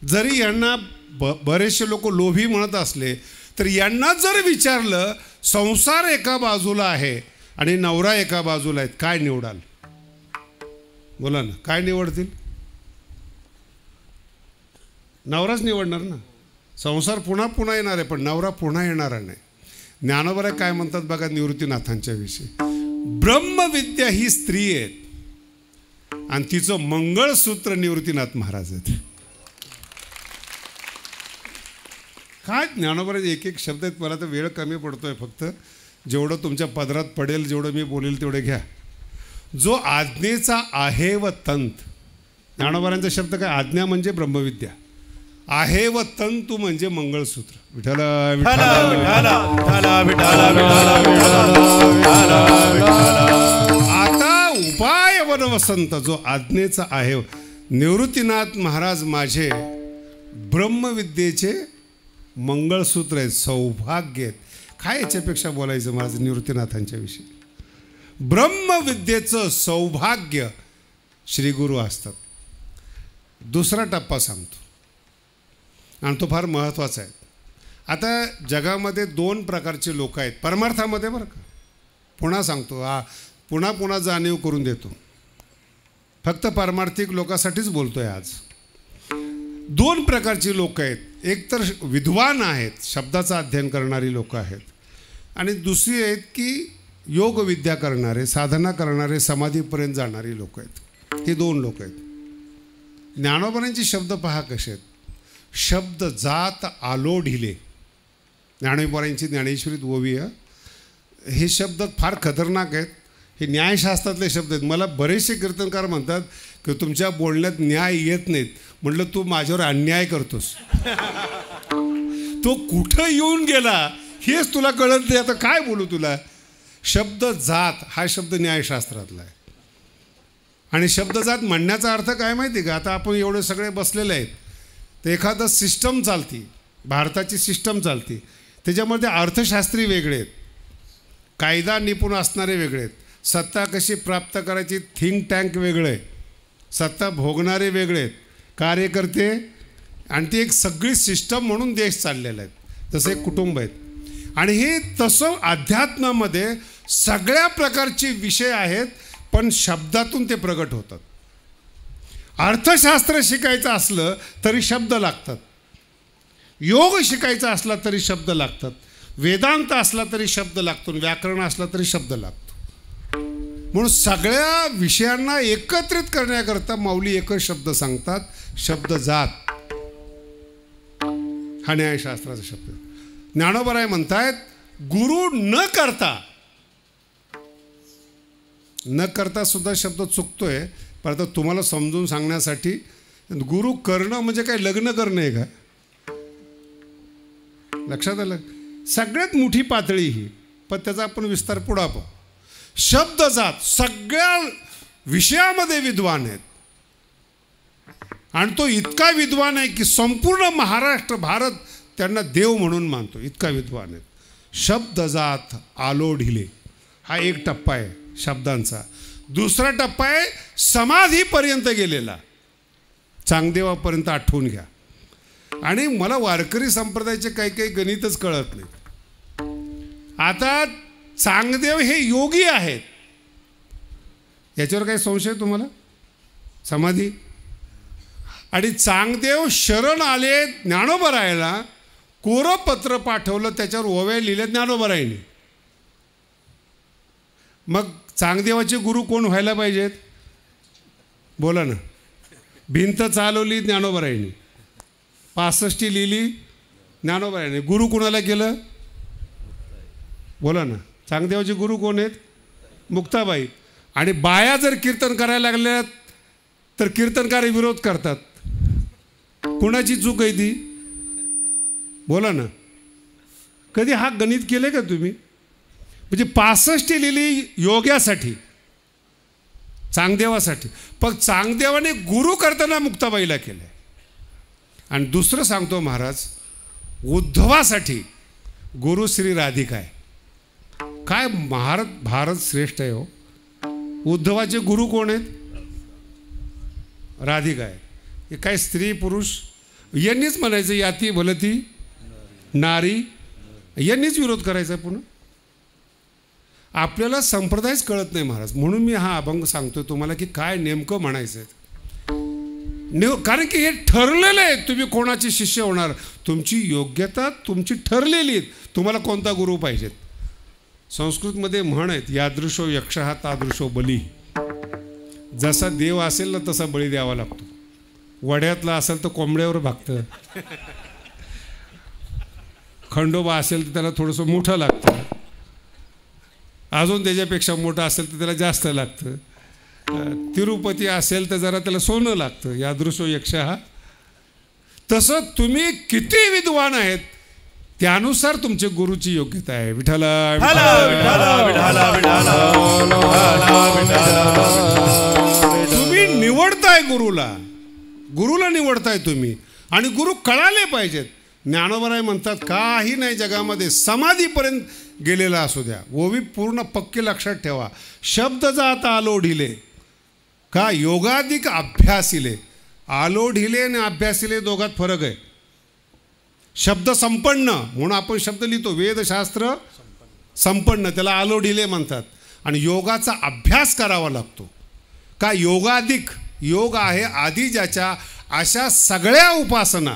जरी यांना बरेचसे लोक लोभी म्हणत असले, तर यांना जर विचारलं, संसार एका बाजूला आहे आणि नवरा एका बाजूला आहेत, काय निवडाल? बोला ना, काय निवडतील? नवराच निवडणार ना. संसार पुन्हा पुन्हा येणार आहे, पण नवरा पुन्हा येणारा नाही. ज्ञानोबा काय म्हणतात बघा निवृत्तीनाथांच्या विषयी, ब्रह्मविद्या ही स्त्री आहे आणि तिचं मंगळसूत्र निवृत्तीनाथ महाराज आहेत. काय ज्ञानोबा एक एक शब्द आहेत. मला तर वेळ कमी पडतोय, फक्त जेवढं तुमच्या पदरात पडेल, जेवढं मी बोलेल तेवढे घ्या. जो आज्ञेचा आहे व तंत. ज्ञानोबांचा शब्द काय, आज्ञा म्हणजे ब्रह्मविद्या, आहे व तंतू म्हणजे मंगळसूत्र. विठ्ठल विठ्ठल विठ्ठल विठ्ठल विठ्ठल विठ्ठल विठ्ठल विठ्ठल. वृंदावन वसंत जो आज्ञेचा आहे. निवृत्तीनाथ महाराज माझे ब्रह्मविद्येचे मंगळसूत्र आहेत, सौभाग्य आहेत. काय याच्यापेक्षा बोलायचं महाराज निवृत्तीनाथांच्या विषयी. ब्रह्मविद्येचं सौभाग्य श्री गुरु असतात. दुसरा टप्पा सांगतो आणि तो फार महत्त्वाचा आहे. आता जगामध्ये 2 प्रकारचे लोक आहेत परमार्थामध्ये, बरं का. पुन्हा सांगतो, पुन्हा पुन्हा जाणीव करून देतो. फक्त पारमार्थिक लोकांसाठीच बोलतो आहे आज. 2 प्रकारची लोक आहेत. एक तर विद्वान आहेत, शब्दाचं अध्ययन करणारी लोक आहेत, आणि दुसरी आहेत की योगविद्या करणारे, साधना करणारे, समाधीपर्यंत जाणारी लोक आहेत. हे 2 लोक आहेत. ज्ञानोबांचे शब्द पहा कसे आहेत. शब्द जात आलो ढिले. ज्ञानोबांची ज्ञानेश्वरीत ओवी आहे. हे शब्द फार खतरनाक आहेत. हे न्यायशास्त्रातले शब्द आहेत. मला बरेचसे कीर्तनकार म्हणतात की तुमच्या बोलण्यात न्याय येत नाहीत. म्हटलं तू माझ्यावर अन्याय करतोस. तो कुठं येऊन गेला हेच तुला कळत नाही. आता काय बोलू तुला. शब्द जात हा शब्द न्यायशास्त्रातला आहे. आणि शब्द जात म्हणण्याचा अर्थ काय माहिती का. आता आपण एवढे सगळे बसलेले आहेत, तर एखादं सिस्टम चालती, भारताची सिस्टम चालती, त्याच्यामध्ये अर्थशास्त्री वेगळे आहेत, कायदा निपुण असणारे वेगळे आहेत, सत्ता कशी प्राप्त करायची थिंक टँक वेगळं आहे, सत्ता भोगणारे वेगळे आहेत, कार्यकर्ते, आणि ती एक सगळी सिस्टम म्हणून देश चाललेला आहे. जसं एक कुटुंब आहेत. आणि हे तसं अध्यात्मामध्ये सगळ्या प्रकारचे विषय आहेत, पण शब्दातून ते प्रगट होतात. अर्थशास्त्र शिकायचं असलं तरी शब्द लागतात, योग शिकायचा असला तरी शब्द लागतात, वेदांत असला तरी शब्द लागतो, व्याकरण असला तरी शब्द लागतो. म्हणून सगळ्या विषयांना एकत्रित करण्याकरता माऊली एकच शब्द सांगतात, शब्द जात. हा न्यायशास्त्राचा शब्द. ज्ञानोबराय म्हणतायत गुरु न करता सुद्धा शब्द चुकतोय. पण आता तुम्हाला समजून सांगण्यासाठी, गुरु करणं म्हणजे काय लग्न करणं आहे का. लक्षात आलं. सगळ्यात मोठी पातळी ही, पण त्याचा आपण विस्तार पुढा पाहू. शब्द जात सगळ्या विषयामध्ये विद्वान आहेत, आणि तो इतका विद्वान आहे की संपूर्ण महाराष्ट्र भारत त्यांना देव म्हणून मानतो, इतका विद्वान आहेत. शब्द जात आलो ढिले हा एक टप्पा आहे शब्दांचा. दुसरा टप्पा आहे समाधीपर्यंत गेलेला, चांगदेवापर्यंत आठवून घ्या. आणि मला वारकरी संप्रदायाचे काही काही गणितच कळत नाही. आता चांगदेव हे योगी आहेत, याच्यावर काही संशय तुम्हाला. समाधी आणि चांगदेव शरण आले ज्ञानोबरायला, कोरं पत्र पाठवलं, त्याच्यावर ओव्या लिहिल्या ज्ञानोबरायने. मग चांगदेवाचे गुरु कोण व्हायला पाहिजेत बोला ना. भिंत चालवली ज्ञानोबरायने, 65 लिहिली ज्ञानोबरायने. गुरु कोणाला केलं बोला ना. चांगदेवाचे गुरु कोण आहेत मुक्ताबाई. आणि बाया जर कीर्तन करायला लागल्यात तर कीर्तनकार विरोध करतात. कुणाची चूक आहे ती बोला ना. कधी हा गणित केलं का तुम्ही. म्हणजे 65 लिहिली योग्यासाठी, चांगदेवासाठी, पण चांगदेवाने गुरु करताना मुक्ताबाईला केलं. आणि दुसरं सांगतो महाराज, उद्धवासाठी गुरु श्री राधिका आहे. काय भारत श्रेष्ठ आहे हो. उद्धवाचे गुरु कोण आहेत राधिका आहे. हे काय स्त्री पुरुष यांनीच म्हणायचं याती भलती नारी, यांनीच विरोध करायचा. पुन्हा आपल्याला संप्रदायच कळत नाही महाराज. म्हणून मी हा अभंग सांगतोय तुम्हाला की काय नेमकं म्हणायचं आहे. कारण की हे ठरलेलं आहे तुम्ही कोणाचे शिष्य होणार. तुमची योग्यता तुमची ठरलेली आहे, तुम्हाला कोणता गुरु पाहिजेत. संस्कृतमध्ये म्हण आहेत, यादृशो यक्षः तादृशो बली. जसा देव असेल ना तसा बळी द्यावा लागतो. वड्यातला असेल तर कोंबड्यावर भागतं, खंडोबा असेल तर त्याला थोडंसं मोठं लागतं, अजून त्याच्यापेक्षा मोठं असेल तर त्याला जास्त लागतं, तिरुपती असेल तर जरा त्याला सोनं लागतं. यादृशो यक्षः. तसं तुम्ही किती विद्वान आहेत त्यानुसार तुमच्या गुरुची योग्यता आहे. विठ्ठला तुम्ही निवडताय गुरुला निवडताय तुम्ही, आणि गुरु कळाले पाहिजेत. ज्ञानोबराय म्हणतात काही नाही जगामध्ये समाधीपर्यंत गेलेला असू द्या, ओवी पूर्ण पक्के लक्षात ठेवा. शब्द जात आलोढिले का योगाधिक अभ्यासिले. आलोढिले आणि अभ्यासिले दोघात फरक आहे. शब्द संपन्न म्हणून आपण शब्द लिहितो, वेदशास्त्र संपन्न, त्याला आलोढिले म्हणतात. आणि योगाचा अभ्यास करावा लागतो. का योगाधिक, योग आहे आधी ज्याच्या, अशा सगळ्या उपासना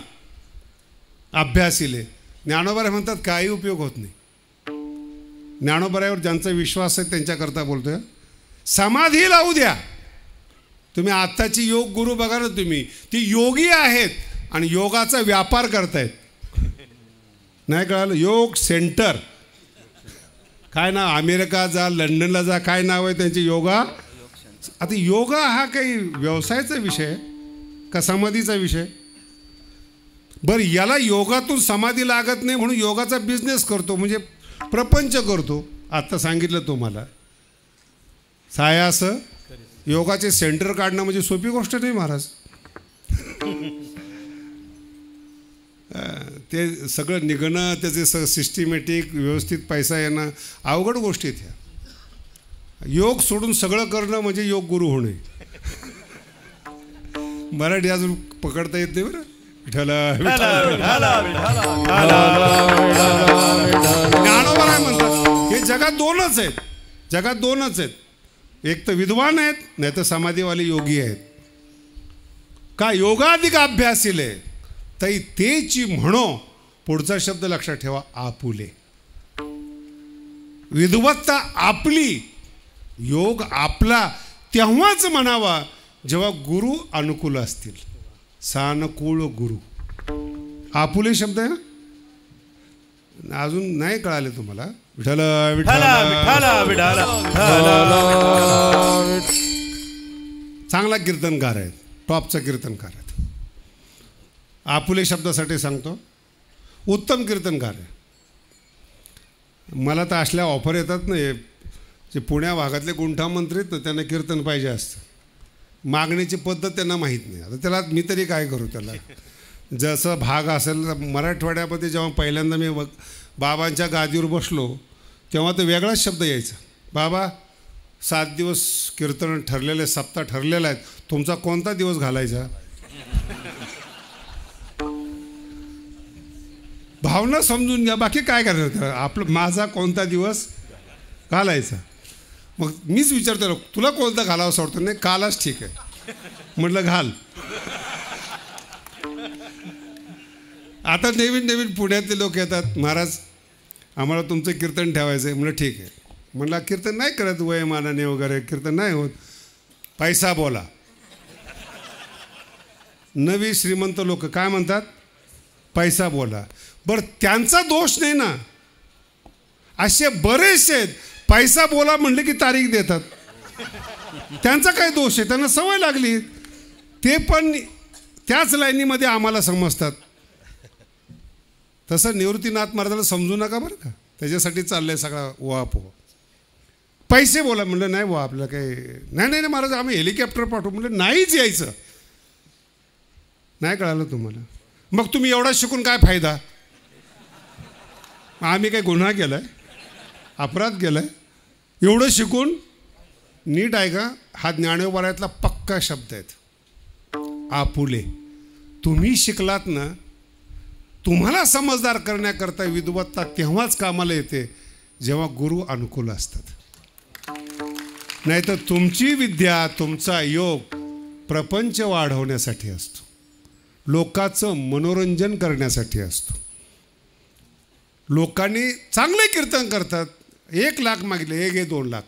अभ्यासिले. ज्ञानोबराय म्हणतात काही उपयोग होत नाही. ज्ञानोबरायावर ज्यांचा विश्वास आहे त्यांच्याकरता बोलतोय. समाधी लावू द्या. तुम्ही आत्ताची योग गुरु बघा ना, तुम्ही ती योगी आहेत आणि योगाचा व्यापार करतायत. नाही कळालं? योग सेंटर काय ना, अमेरिका जा, लंडनला जा, काय नाव आहे त्यांचे, योगा. आता योगा हा काही व्यवसायाचा विषय का समाधीचा विषय? बरं, याला योगातून समाधी लागत नाही म्हणून योगाचा बिझनेस करतो, म्हणजे प्रपंच करतो. आत्ता सांगितलं तुम्हाला. सायासं योगाचे सेंटर काढणं म्हणजे सोपी गोष्ट नाही महाराज. ते सगळं निघणं, त्याचे सिस्टमॅटिक व्यवस्थित पैसा येणं अवघड गोष्टी आहेत ह्या. योग सोडून सगळं करणं म्हणजे योग गुरु होणे. मराठी अजून पकडता येत नाही बरं. ज्ञानोबराय म्हणतात हे जगात दोनच आहेत, जगात दोनच आहेत. एक तर विद्वान आहेत, नाही तर समाधीवाले योगी आहेत. का योगाधिक अभ्यासिले तै तेची म्हणो. पुढचा शब्द लक्षात ठेवा, आपुले. विद्वत्ता आपली, योग आपला तेव्हाच म्हणावा जेव्हा गुरु अनुकूल असतील. सानुकूल गुरु. आपुले शब्द आहे ना, अजून नाही कळाले तुम्हाला? विठ्ठल चांगला कीर्तनकार आहेत, टॉपचा कीर्तनकार आहेत. आपुले शब्दासाठी सांगतो, उत्तम कीर्तनकार आहे. मला तर असल्या ऑफर येतात ना, जे पुण्या भागातले गुंठामंत्री आहेत ना, त्यांना कीर्तन पाहिजे असतं. मागण्याची पद्धत त्यांना माहीत नाही. आता त्याला मी तरी काय करू? त्याला जसं भाग असेल. मराठवाड्यामध्ये जेव्हा पहिल्यांदा मी बाबांच्या गादीवर बसलो तेव्हा तर वेगळाच शब्द यायचा. बाबा 7 दिवस कीर्तन ठरलेले, सप्ताह ठरलेला आहेत, तुमचा कोणता दिवस घालायचा? भावना समजून घ्या, बाकी काय करायचं आपलं. माझा कोणता दिवस घालायचा? मग मीच विचारतो, तुला कोणता घालावं वाटतं? नाही, कालच ठीक आहे. म्हटलं घाल. आता नवीन नवीन पुण्यातले लोक येतात, महाराज आम्हाला तुमचं कीर्तन ठेवायचं आहे. म्हणलं ठीक आहे. म्हणलं कीर्तन नाही करत वयमानाने वगैरे, कीर्तन नाही होत. पैसा बोला. नवी श्रीमंत लोक काय म्हणतात? पैसा बोला. बरं, त्यांचा दोष नाही ना. असे बरेचसे आहेत, पैसा बोला म्हणले की तारीख देतात. त्यांचा काय दोष आहे? त्यांना सवय लागली. ते पण त्याच लाईनीमध्ये आम्हाला समजतात. तसं निवृत्तीनाथ महाराजाला समजू नका बरं का. त्याच्यासाठी चाललंय सगळा उहापोह. पैसे बोला म्हणलं, नाही बुवा आपलं काही नाही. नाही महाराज आम्ही हेलिकॉप्टर पाठवू म्हणलं, नाहीच यायचं. नाही कळालं तुम्हाला? मग तुम्ही एवढा शिकून काय फायदा? आम्ही काय गुन्हा केला आहे? अपराध केला आहे? एवढं शिकून? नीट आहे का? हा ज्ञानोबरायातला पक्का शब्द आहेत, आपुले. तुम्ही शिकलात ना, तुम्हाला समजदार करण्याकरता विद्वत्ता तेव्हाच कामाला येते जेव्हा गुरु अनुकूल असतात. नाहीतर तुमची विद्या, तुमचा योग प्रपंच वाढवण्यासाठी असतो, लोकांचं मनोरंजन करण्यासाठी असतो. लोकांनी चांगले कीर्तन करतात, 1 लाख मागितले, 1 2 लाख.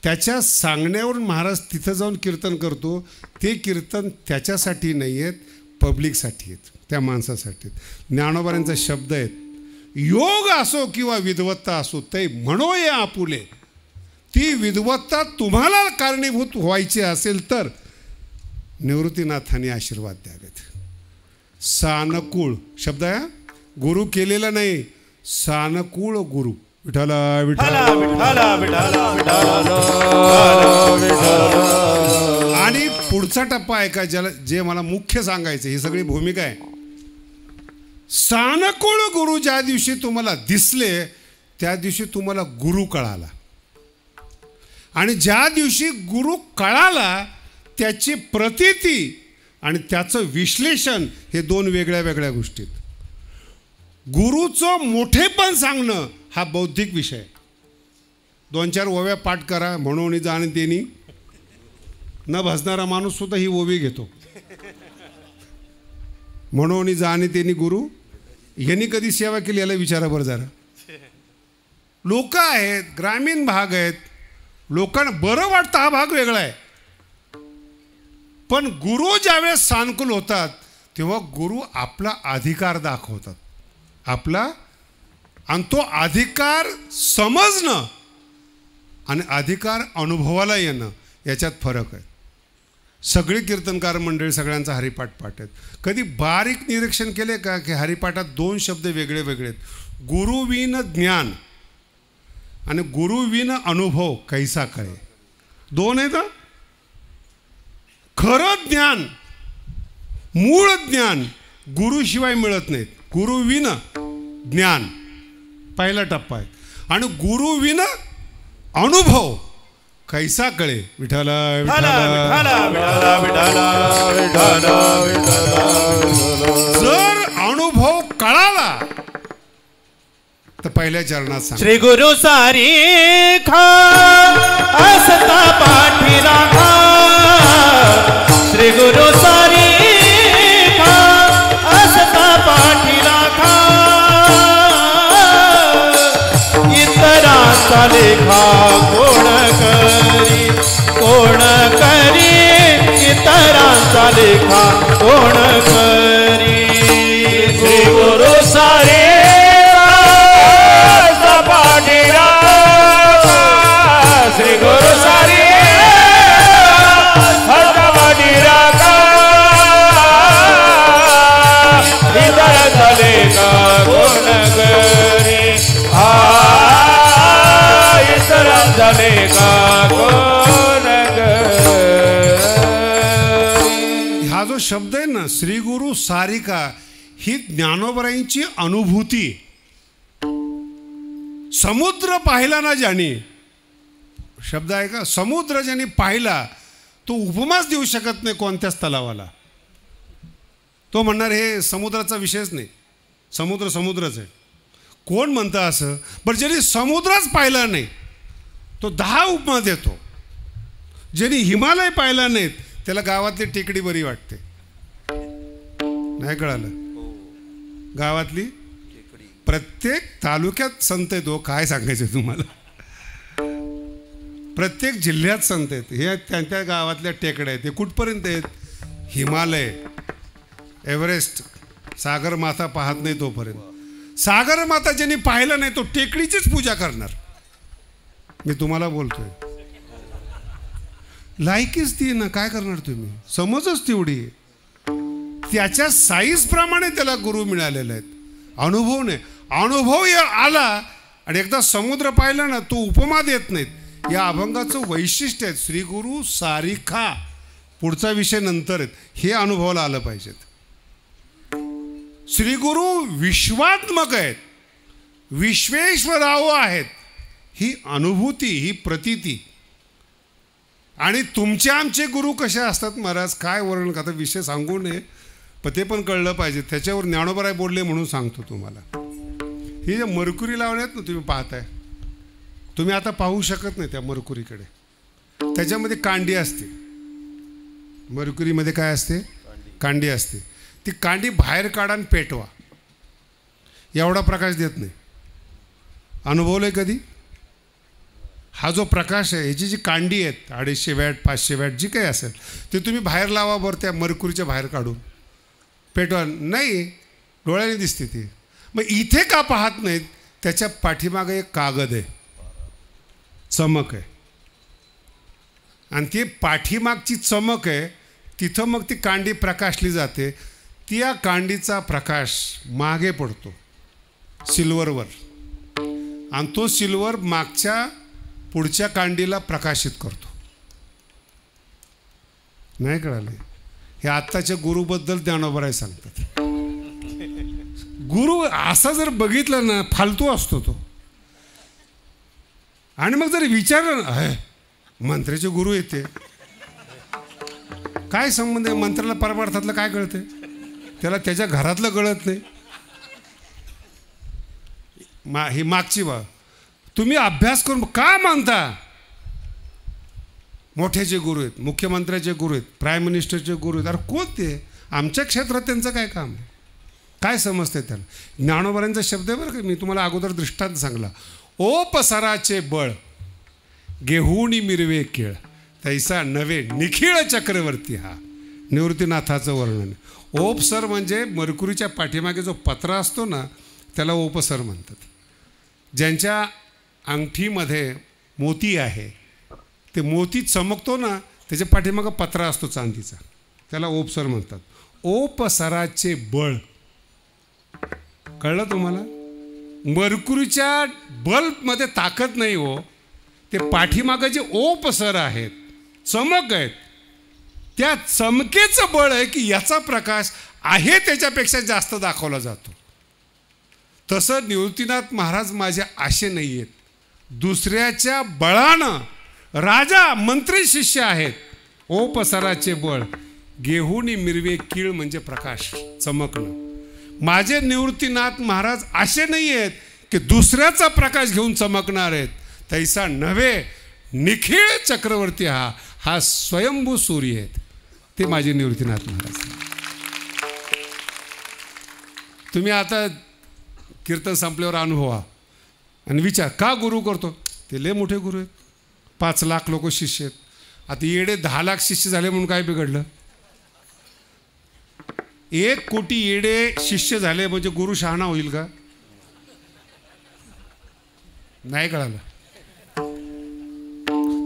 त्याच्या सांगण्यावरून महाराज तिथं जाऊन कीर्तन करतो. ते कीर्तन त्याच्यासाठी नाही आहेत, पब्लिकसाठी आहेत, त्या माणसासाठी. ज्ञानोबरायांचा शब्द आहेत, योग असो किंवा विद्वत्ता असो ते म्हणो ये आपुले. ती विद्वत्ता तुम्हाला कारणीभूत व्हायची असेल तर निवृत्तीनाथांनी आशीर्वाद द्यावेत. सानुकूळ शब्द आहे, गुरु केलेला नाही, सानुकूळ गुरु. विठाला विठाला आणि पुढचा टप्पा आहे का ज्याला जे मला मुख्य सांगायचं, ही सगळी भूमिका आहे. सानुकूळ गुरु ज्या दिवशी तुम्हाला दिसले त्या दिवशी तुम्हाला गुरु कळाला, आणि ज्या दिवशी गुरु कळाला त्याची प्रतीती आणि त्याचं विश्लेषण हे दोन वेगळ्या वेगळ्या गोष्टीत. गुरुचं मोठेपण सांगणं हा बौद्धिक विषय. 2-4 ओव्या पाठ करा म्हणून जाणे तेनी न भजणारा माणूस सुद्धा ही ओवी घेतो. म्हणून जाणे तेनी गुरु, यांनी कधी सेवा केली याला विचारा बरं जरा. लोक आहेत, ग्रामीण भाग आहेत, लोकांना बरं वाटतं हा भाग वेगळा आहे. पण गुरु ज्यावेळेस सानुकूल होतात तेव्हा गुरु आपला अधिकार दाखवतात, आपला, आणि तो अधिकार समजणं आणि अधिकार अनुभवाला येणं याच्यात फरक आहे. सगळी कीर्तनकार मंडळी सगळ्यांचा हरिपाठ पाठ आहेत. कधी बारीक निरीक्षण केले का की हरिपाठात 2 शब्द वेगळे वेगळे आहेत, गुरुविन ज्ञान आणि गुरुविन अनुभव कैसा कळे. 2 आहेत. खरं ज्ञान, मूळ ज्ञान गुरुशिवाय मिळत नाहीत. गुरुविन ज्ञान पहिला टप्पा आहे, आणि गुरुविन अनुभव कैसा कळे. विठाला जर अनुभव कळाला तर पहिल्या चरणात सांग, श्री गुरु सारी खा असता पाठी राखा. श्री गुरु सारी खा असता पाठी राखा. इतरांचा लेखा कोण करी, कोण करी, इतरांचा लेखा कोण करी. श्री गुरु सारी श्री गुरु सारी हटवाडी राखा. इतर झाले का कोण करी, इतर झाले का कोण करी. हा जो शब्द आहे ना श्री गुरु सारिका, ही ज्ञानोबराईंची अनुभूती. समुद्र पाहिला ना ज्याने, शब्द आहे का, समुद्र ज्याने पाहिला तो उपमाच देऊ शकत नाही कोणत्याच तलावाला. तो म्हणणार हे समुद्राचा विषयच नाही, समुद्र समुद्रच आहे. कोण म्हणतं असं? बरं, ज्याने समुद्रच पाहिला नाही तो 10 उपमा देतो. ज्याने हिमालय पाहिला नाहीत त्याला गावातली टेकडी बरी वाटते. नाही कळालं? गावातली प्रत्येक तालुक्यात संत येतो. काय सांगायचं तुम्हाला, प्रत्येक जिल्ह्यात संत आहेत. हे त्यांच्या गावातल्या टेकड्या आहेत. ते कुठपर्यंत आहेत? हिमालय, एव्हरेस्ट, सागरमाथा पाहत नाही तोपर्यंत. सागरमाथा ज्यांनी पाहिलं नाही तो टेकडीचीच पूजा करणार. मी तुम्हाला बोलतोय, लायकीच ती ना, काय करणार तुम्ही, समजच तेवढी. त्याच्या साईजप्रमाणे त्याला गुरु मिळालेले आहेत. अनुभव नाही, अनुभव आला आणि एकदा समुद्र पाहिला ना तो उपमा देत नाहीत. या अभंगाचं वैशिष्ट्य आहे. श्री गुरु सारिखा, पुढचा विषय नंतर आहेत, हे अनुभवाला आलं पाहिजेत. श्री गुरु विश्वात्मक आहेत, विश्वेश्वराव आहेत, ही अनुभूती, ही प्रतीती. आणि तुमचे आमचे गुरु कसे असतात महाराज, काय वर्णन करतात, विषय सांगू नये पण ते पण कळलं पाहिजे. त्याच्यावर ज्ञानोबराय बोलले म्हणून सांगतो तुम्हाला. ही जे मरकुरी लावण्यात ना तुम्ही पाहताय, तुम्ही आता पाहू शकत नाही त्या मरकुरीकडे. त्याच्यामध्ये कांडी असते. मरकुरीमध्ये काय असते? कांडी असते. ती कांडी बाहेर काढा आणि पेटवा, एवढा प्रकाश देत नाही. अनुभवलंय कधी? हा जो प्रकाश आहे, ह्याची जी कांडी आहेत 250 वॅट 500 वॅट जी काही असेल ते तुम्ही बाहेर लावा बरं, त्या मरकुरीच्या बाहेर काढून पेटवा, नाही डोळ्याने दिसते ती. मग इथे का पाहत नाहीत? त्याच्या पाठीमागे एक कागद आहे, चमक आहे, आणि ती पाठीमागची चमक आहे, तिथं मग ती कांडी प्रकाशली जाते. त्या कांडीचा प्रकाश मागे पडतो सिल्वरवर आणि तो सिल्वर मागच्या पुढच्या कांडीला प्रकाशित करतो. नाही कळाले? हे आत्ताच्या गुरुबद्दल ज्ञानोबराय सांगतात. गुरु असा जर बघितलं ना फालतू असतो तो. आणि मग जर विचारलं ना मंत्र्याचे गुरु येते काय संबंध आहे? मंत्र्याला परमार्थातलं काय कळते? त्याला त्याच्या घरातलं कळत नाही. ही मागची बा तुम्ही अभ्यास करून का मानता? मोठ्याचे गुरु आहेत, मुख्यमंत्र्याचे गुरु आहेत, प्राईम मिनिस्टरचे गुरु आहेत. अरे कोण ते? आमच्या क्षेत्रात त्यांचं काय काम आहे? काय समजते त्याला? ज्ञानोबांचा शब्द आहे बरं का. मी तुम्हाला अगोदर दृष्टांत सांगला. ओपसराचे बळ गेहुणी मिरवे केळ तैसा नवे निखिळ चक्रवर्ती. हा निवृत्तीनाथाचं वर्णन. ओपसर म्हणजे मरकुरीच्या पाठीमागे जो पत्रा असतो ना त्याला ओपसर म्हणतात. ज्यांच्या अंगठीमध्ये मोती आहे ते मोती चमकतो ना त्याच्या पाठीमागं पत्रा असतो चांदीचा त्याला ओपसर म्हणतात. ओपसराचे बळ कळलं तुम्हाला? मरकुरीच्या बल्बमध्ये ताकद नाही हो. ते पाठीमागं जे ओपसर आहेत चमक आहेत त्या चमकेचं बळ आहे की याचा प्रकाश आहे त्याच्यापेक्षा जास्त दाखवला जातो. तसं निवृत्तीनाथ महाराज माझे आशे नाही आहेत. दुसऱ्याच्या बळानं राजा मंत्री शिष्य आहेत. ओपसराचे बळ गेहुनी मिरवे कीळ म्हणजे प्रकाश चमकणं. माझे निवृत्तीनाथ महाराज असे नाही आहेत की दुसऱ्याचा प्रकाश घेऊन चमकणार आहेत. तैसा नव्हे निखिळ चक्रवर्ती हा स्वयंभू सूर्य आहेत. ते माझे निवृत्तीनाथ महाराज. तुम्ही आता कीर्तन संपल्यावर अनुभवा आणि विचार का गुरु करतो? ते लय मोठे गुरु आहेत. 5 लाख लोक शिष्य आहेत. आता येडे 10 लाख शिष्य झाले म्हणून काय बिघडलं? 1 कोटी येडे शिष्य झाले म्हणजे गुरु शहाणा होईल का? नाही कळालं?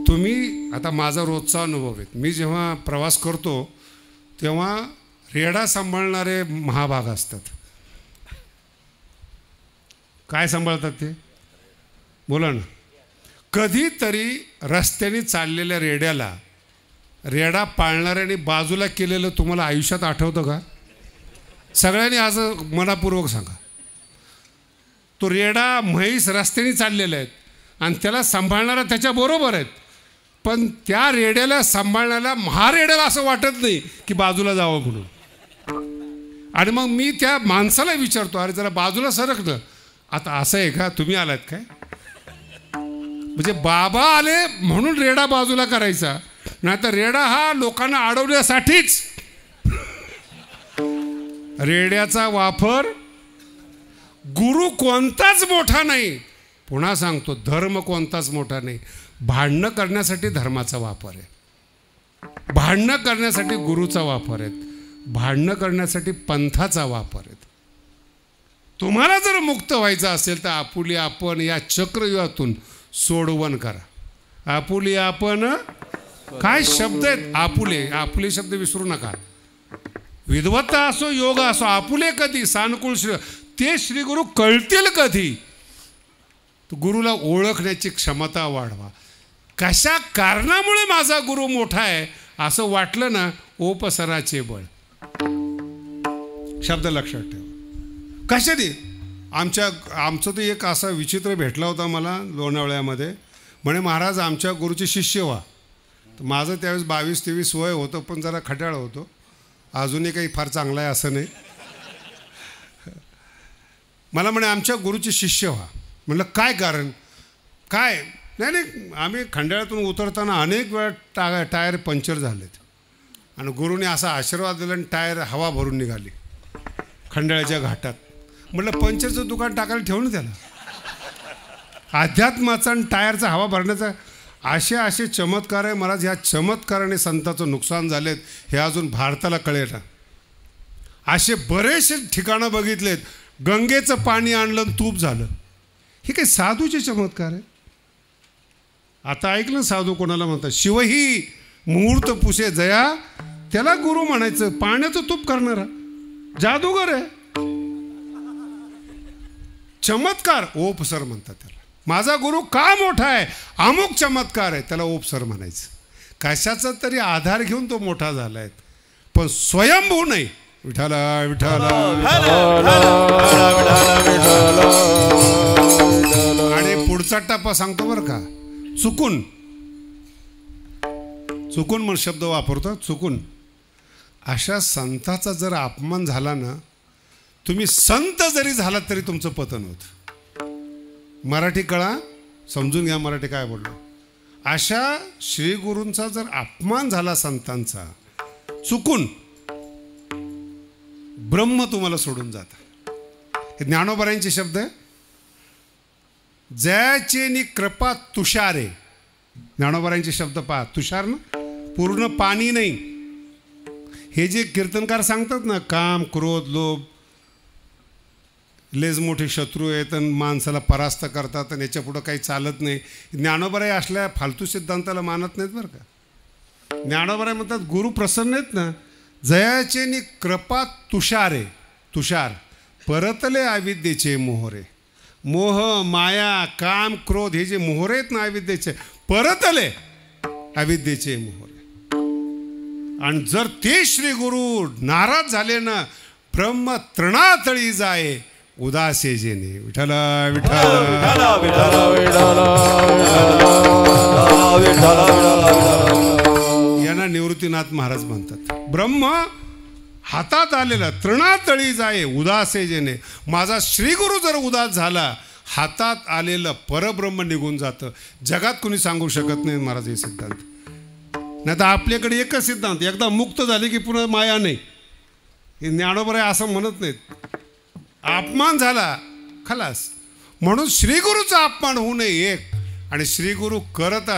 तुम्ही आता माझा रोजचा अनुभव आहे. मी जेव्हा प्रवास करतो तेव्हा रेडा सांभाळणारे महाभाग असतात. काय सांभाळतात ते? बोला ना. कधीतरी रस्त्याने चाललेल्या रेडा पाळणाऱ्याने बाजूला केलेलं तुम्हाला आयुष्यात आठवतं का? सगळ्यांनी आज मनापूर्वक सांगा. तो रेडा म्हैस रस्त्याने चाललेला आहेत आणि त्याला सांभाळणारा त्याच्याबरोबर आहेत. पण त्या रेड्याला सांभाळण्याला महारेड्याला असं वाटत नाही की बाजूला जावं म्हणून. आणि मग मी त्या माणसाला विचारतो अरे जरा बाजूला सरक ना. आता असं आहे का? तुम्ही आलात काय? म्हणजे बाबा आले म्हणून रेडा बाजूला करायचा नाही तर रेडा हा लोकांना अडवण्यासाठीच. रेड्याचा वापर गुरु कोणताच मोठा नाही. पुन्हा सांगतो धर्म कोणताच मोठा नाही. भांडणं करण्यासाठी धर्माचा वापर आहे. भांडणं करण्यासाठी गुरुचा वापर आहे. भांडणं करण्यासाठी पंथाचा वापर आहे. तुम्हाला जर मुक्त व्हायचं असेल तर आपुली आपण या चक्रव्यूहातून सोडवण करा. आपुली आपण काय शब्द आहेत? आपुले शब्द विसरू नका. विद्वत्ता असो योग असो आपुले कधी सानुकूल ते श्री गुरु कळतील कधी? तो गुरुला ओळखण्याची क्षमता वाढवा. कशा कारणामुळे माझा गुरु मोठा आहे असं वाटलं ना ओपसराचे बळ शब्द लक्षात ठेवा. कशाने? आमचं तर एक असा विचित्र भेटला होता मला लोणावळ्यामध्ये. म्हणे महाराज आमच्या गुरुचे शिष्य व्हा. तर माझं त्यावेळेस 22-23 वय होतं पण जरा खट्याळ होतो. अजूनही काही फार चांगलं आहे असं नाही. मला म्हणे आमच्या गुरुचे शिष्य व्हा. म्हणलं काय कारण? काय नाही आम्ही खंडाळ्यातून उतरताना अनेक वेळा टायर पंक्चर झालेत आणि गुरुने असा आशीर्वाद दिला आणि टायर हवा भरून निघाली खंडाळ्याच्या घाटात. म्हटलं पंक्चरचं दुकान टाकायला ठेवून त्याला. अध्यात्माचा आणि टायरचा हवा भरण्याचा असे चमत्कार आहे महाराज. ह्या चमत्काराने संतांचं नुकसान झालेत हे अजून भारताला कळेल ना. असे बरेचसे ठिकाणं बघितलेत. गंगेचं पाणी आणलं तूप झालं. हे काही साधूचे चमत्कार आहे. आता ऐकलं साधू कोणाला म्हणतात? शिवही मुहूर्त पुसे जया त्याला गुरु म्हणायचं. पाण्याचं तूप करणारा जादूगर आहे. चमत्कार ओपसर म्हणतात त्याला. माझा गुरु का मोठा आहे, अमुक चमत्कार आहे, त्याला ओपसर म्हणायचं. कशाचा तरी आधार घेऊन तो मोठा झालाय, पण स्वयंभू नाही. विठाला विठाला. आणि पुढचा टप्पा सांगतो बरं का, चुकून चुकून म्हणून शब्द वापरतो, चुकून. अशा संताचा जर अपमान झाला ना, तुम्ही संत जरी झालात तरी तुमचं पतन होतं. मराठी कळा, समजून घ्या मराठी काय बोललो. अशा श्रीगुरूंचा जर अपमान झाला संतांचा चुकून, ब्रह्म तुम्हाला सोडून जातं. हे ज्ञानोबरायांचे शब्द आहे. जयाचे नि कृपा तुषारे. ज्ञानोबरायांचे शब्द पहा. तुषार ना, पूर्ण पाणी नाही. हे जे कीर्तनकार सांगतात ना, काम क्रोध लोभ लेज मोठे शत्रू आहेत आणि माणसाला परास्त करतात आणि याच्या पुढं काही चालत नाही. ज्ञानोबराय असल्या फालतू सिद्धांताला मानत नाहीत बरं का. ज्ञानोबराय म्हणतात गुरु प्रसन्न आहेत ना, जयाचे नि कृपा तुषारे. तुषार परतले अविद्येचे मोहरे. मोह माया काम क्रोध हे जे मोहरे आहेत ना अविद्येचे, परतले अविद्येचे मोहरे. आणि जर ते श्री गुरु नाराज झाले ना, ब्रह्म तृणातळी जाये उदासे जेने. विठला विठला. यांना निवृत्तीनाथ महाराज म्हणतात. ब्रह्म हातात आलेला तृणातळी जाये उदासे जेने. माझा श्रीगुरु जर उदास झाला, हातात आलेलं परब्रह्म निघून जातं. जगात कुणी सांगू शकत नाही महाराज हे सिद्धांत. नाही तर आपल्याकडे एकच सिद्धांत, एकदा मुक्त झाले की पुन्हा माया नाही. हे ज्ञानोबराय असं म्हणत नाहीत. अपमान झाला खलास. म्हणून श्रीगुरूचा अपमान होऊ नये एक. आणि श्रीगुरू करत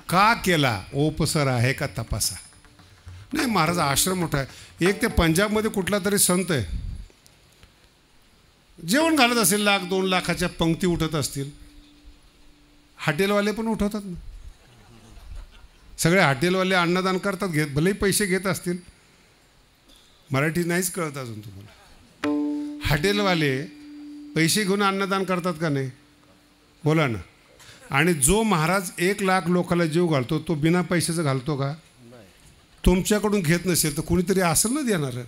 का केला, ओपसर आहे का तपासा. नाही महाराज आश्रम मोठा आहे. एक ते पंजाबमध्ये कुठला तरी संत आहे, जेवण घालत असेल, 1,00,000 2 लाखाच्या पंक्ती उठत असतील. हॉटेलवाले पण उठवतात ना, सगळे हॉटेलवाले अन्नदान करतात, भलेही पैसे घेत असतील. मराठी नाहीच कळत अजून तुम्हाला. हॉटेलवाले पैसे घेऊन अन्नदान करतात का नाही, बोला ना. आणि जो महाराज 1,00,000 लोकांना जीव घालतो तो बिना पैशाचं घालतो का. तुमच्याकडून घेत नसेल तर कुणीतरी असेल ना देणार.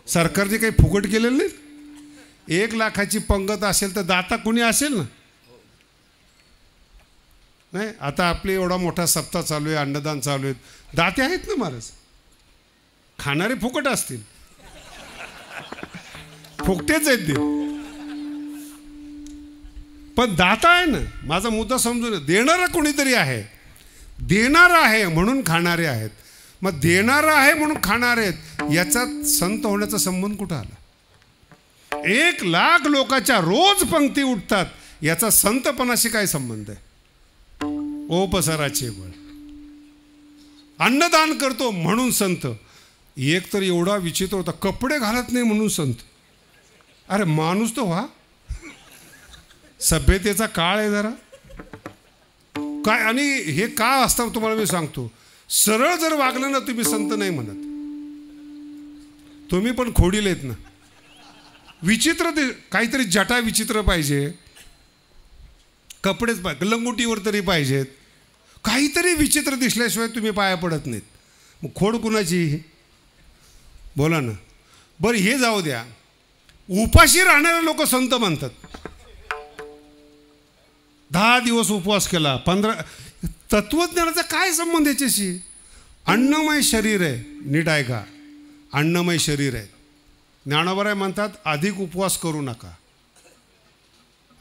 सरकारने काही फुकट केलेलं नाही. 1,00,000ची पंगत असेल तर दाता कुणी असेल ना. नाही आता आपले एवढा मोठा सप्ताह चालू आहे, अन्नदान चालू आहे, दाते आहेत ना महाराज. खाणारे फुकट असतील, फुकटेच आहेत ते, पण दाता आहे ना. माझा मुद्दा समजून, देणारा कोणीतरी आहे. देणारा आहे म्हणून खाणारे आहेत. मग देणारा आहे म्हणून खाणारे आहेत, याचा संत होण्याचा संबंध कुठं आला. 1,00,000 लोकांच्या रोज पंक्ती उठतात, याचा संतपणाशी काय संबंध आहे. ओपसराचे बळ. अन्नदान करतो म्हणून संत. एक तर एवढा विचित्र होता, कपडे घालत नाही म्हणून संत. अरे माणूस तो व्हा. सभ्यतेचा काळ आहे जरा काय. आणि हे का असतं तुम्हाला मी सांगतो. सरळ जर वागलं ना तुम्ही संत नाही म्हणत. तुम्ही पण खोडील आहेत ना. विचित्र काहीतरी जटा विचित्र पाहिजे, कपडेच पाहिजे, लंगोटीवर तरी पाहिजेत, काहीतरी विचित्र दिसल्याशिवाय तुम्ही पाया पडत नाहीत. मग खोड कुणाची बोला ना. बरं हे जाऊ द्या. उपाशी राहणारे लोक संत म्हणतात. 10 दिवस उपवास केला, 15. तत्वज्ञानाचा काय संबंध याच्याशी. अन्नमय शरीर आहे, नीट आहे का. अन्नमय शरीर आहे. ज्ञानोबराय म्हणतात अधिक उपवास करू नका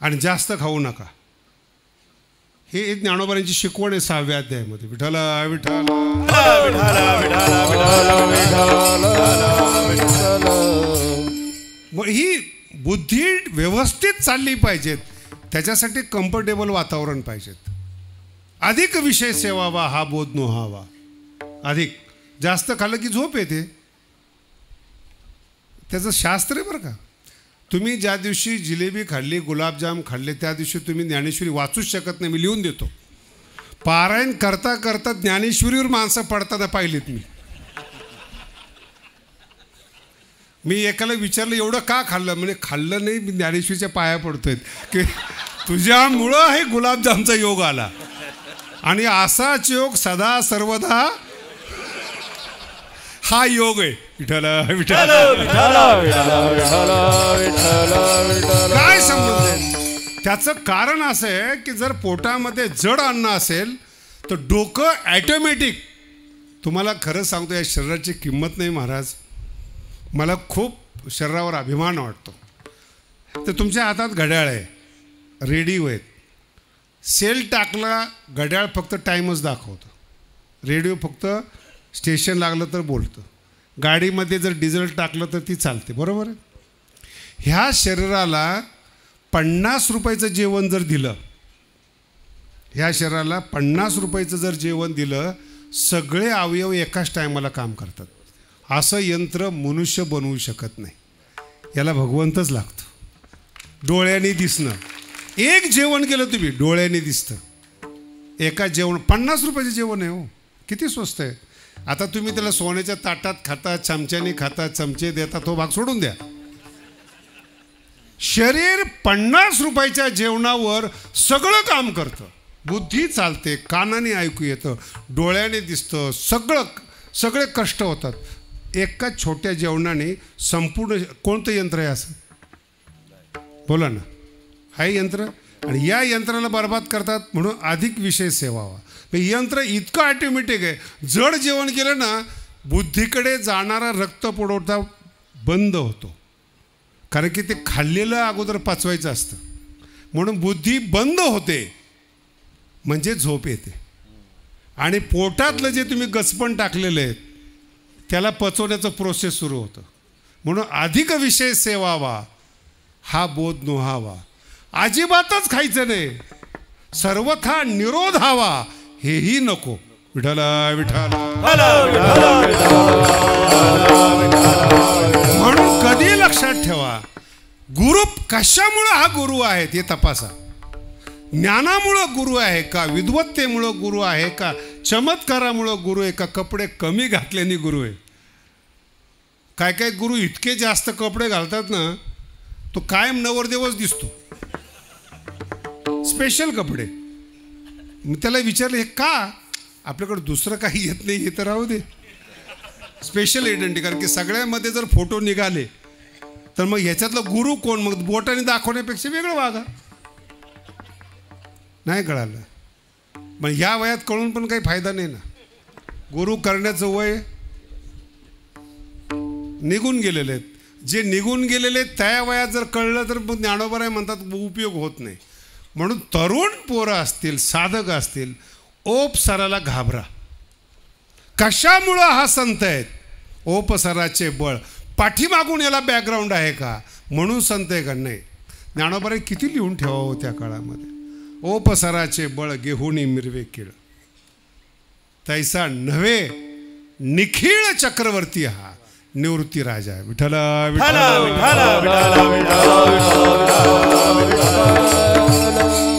आणि जास्त खाऊ नका. हे ज्ञानोबरायांची शिकवण आहे 6व्या अध्यायामध्ये. विठ्ठला विठ्ठला. ही बुद्धी व्यवस्थित चालली पाहिजेत. त्याच्यासाठी कम्फर्टेबल वातावरण पाहिजेत. अधिक विषय सेवावा हा बोध नोहावा. अधिक जास्त खाल्लं की झोप येते. त्याचं शास्त्र आहे बरं का. तुम्ही ज्या दिवशी जिलेबी खाल्ली, गुलाबजाम खाल्ले, त्या दिवशी तुम्ही ज्ञानेश्वरी वाचूच शकत नाही. मी लिहून देतो. पारायण करता करता ज्ञानेश्वरीवर माणसं पडताना पाहिलीत मी. मी एकाला विचारलं एवढं का खाल्लं, म्हणजे खाल्लं नाही, मी ज्ञानेश्वरीच्या पाया पडतोय की तुझ्यामुळं हे गुलाबजामचा योग आला आणि असाच योग सदा सर्वदा हा योग आहे. विठ्ठल विठ्ठल काय समजलं? त्याचं कारण असं आहे की जर पोटामध्ये जड अन्न असेल तर डोकं ॲटोमॅटिक, तुम्हाला खरं सांगतो या शरीराची किंमत नाही महाराज, मला खूप शरीरावर अभिमान वाटतो. तर तुमच्या हातात घड्याळ आहे, रेडिओ आहेत, सेल टाकला घड्याळ फक्त टाईमच दाखवतं, रेडिओ फक्त स्टेशन लागलं तर बोलतं, गाडीमध्ये जर डिझेल टाकलं तर ती चालते, बरोबर आहे. ह्या शरीराला 50 रुपयाचं जेवण जर दिलं, ह्या शरीराला 50 रुपयाचं जर जेवण दिलं, सगळे अवयव एकाच टायमाला काम करतात. असं यंत्र मनुष्य बनवू शकत नाही, याला भगवंतच लागतो. डोळ्यांनी दिसणं, एक जेवण केलं तुम्ही डोळ्यांनी दिसतं, एका जेवण 50 रुपयाचं जेवण आहे हो, किती स्वस्त आहे. आता तुम्ही त्याला सोन्याच्या ताटात खाता, चमच्याने खाता, चमचे देता, तो भाग सोडून द्या. शरीर 50 रुपयाच्या जेवणावर सगळं काम करतं, बुद्धी चालते, कानाने ऐकू येतं, डोळ्याने दिसतं, सगळे कष्ट होतात. एका छोट्या जेवणाने संपूर्ण. कोणतं यंत्र आहे असं बोला ना, आहे यंत्र, आणि या यंत्राला बरबाद करतात म्हणून अधिक विषय सेवावा. यंत्र इतकं ऑटोमॅटिक आहे, जड जेवण केलं ना बुद्धीकडे जाणारा रक्त पुरवठा बंद होतो, कारण की ते खाल्लेलं अगोदर पचवायचं असतं, म्हणून बुद्धी बंद होते, म्हणजे झोप येते. आणि पोटातलं जे तुम्ही गचपण टाकलेलं आहे त्याला पचवण्याचं प्रोसेस सुरू होतं, म्हणून अधिक विषय सेवावा हा बोध नोहावा. अजिबातच खायचं नाही, सर्वथा निरोध हवा हेही नको. विठ्ठल विठ्ठल. म्हणून कधी लक्षात ठेवा, गुरु कशामुळं हा गुरु आहे ते तपासा. ज्ञानामुळं गुरु आहे का, विद्वत्तेमुळं गुरु आहे का, चमत्कारामुळं गुरु आहे का, कपडे कमी घातल्याने गुरु आहे. काय काय गुरु इतके जास्त कपडे घालतात ना, तो कायम नवरदेवच दिसतो, स्पेशल कपडे. मी त्याला विचारलं हे का, आपल्याकडे दुसरं काही येत नाही, हे तर राहू दे, स्पेशल आयडेंटिटी. कारण की सगळ्यामध्ये जर फोटो निघाले तर मग ह्याच्यातलं गुरु कोण, मग बोटाने दाखवण्यापेक्षा वेगळं वागा. नाही कळालं, मग ह्या वयात कळून पण काही फायदा नाही ना. गुरु करण्याचं वय निघून गेलेले आहेत, जे निघून गेलेले आहेत त्या वयात जर कळलं तर मग ज्ञानोबा म्हणतात उपयोग होत नाही. म्हणून तरुण पोरं असतील, साधक असतील, ओप सराला घाबरा. कशामुळं हा संत आहेत, ओप सराचे बळ, पाठीमागून याला बॅकग्राऊंड आहे का म्हणून संत आहे का, नाही. ज्ञानोबा किती लिहून ठेवावं त्या काळामध्ये, ओप सराचे बळ गेहुनी मिरवे किळ, तैसा नव्हे निखिळ चक्रवर्ती हा निवृत्ती राजा. विठ्ठल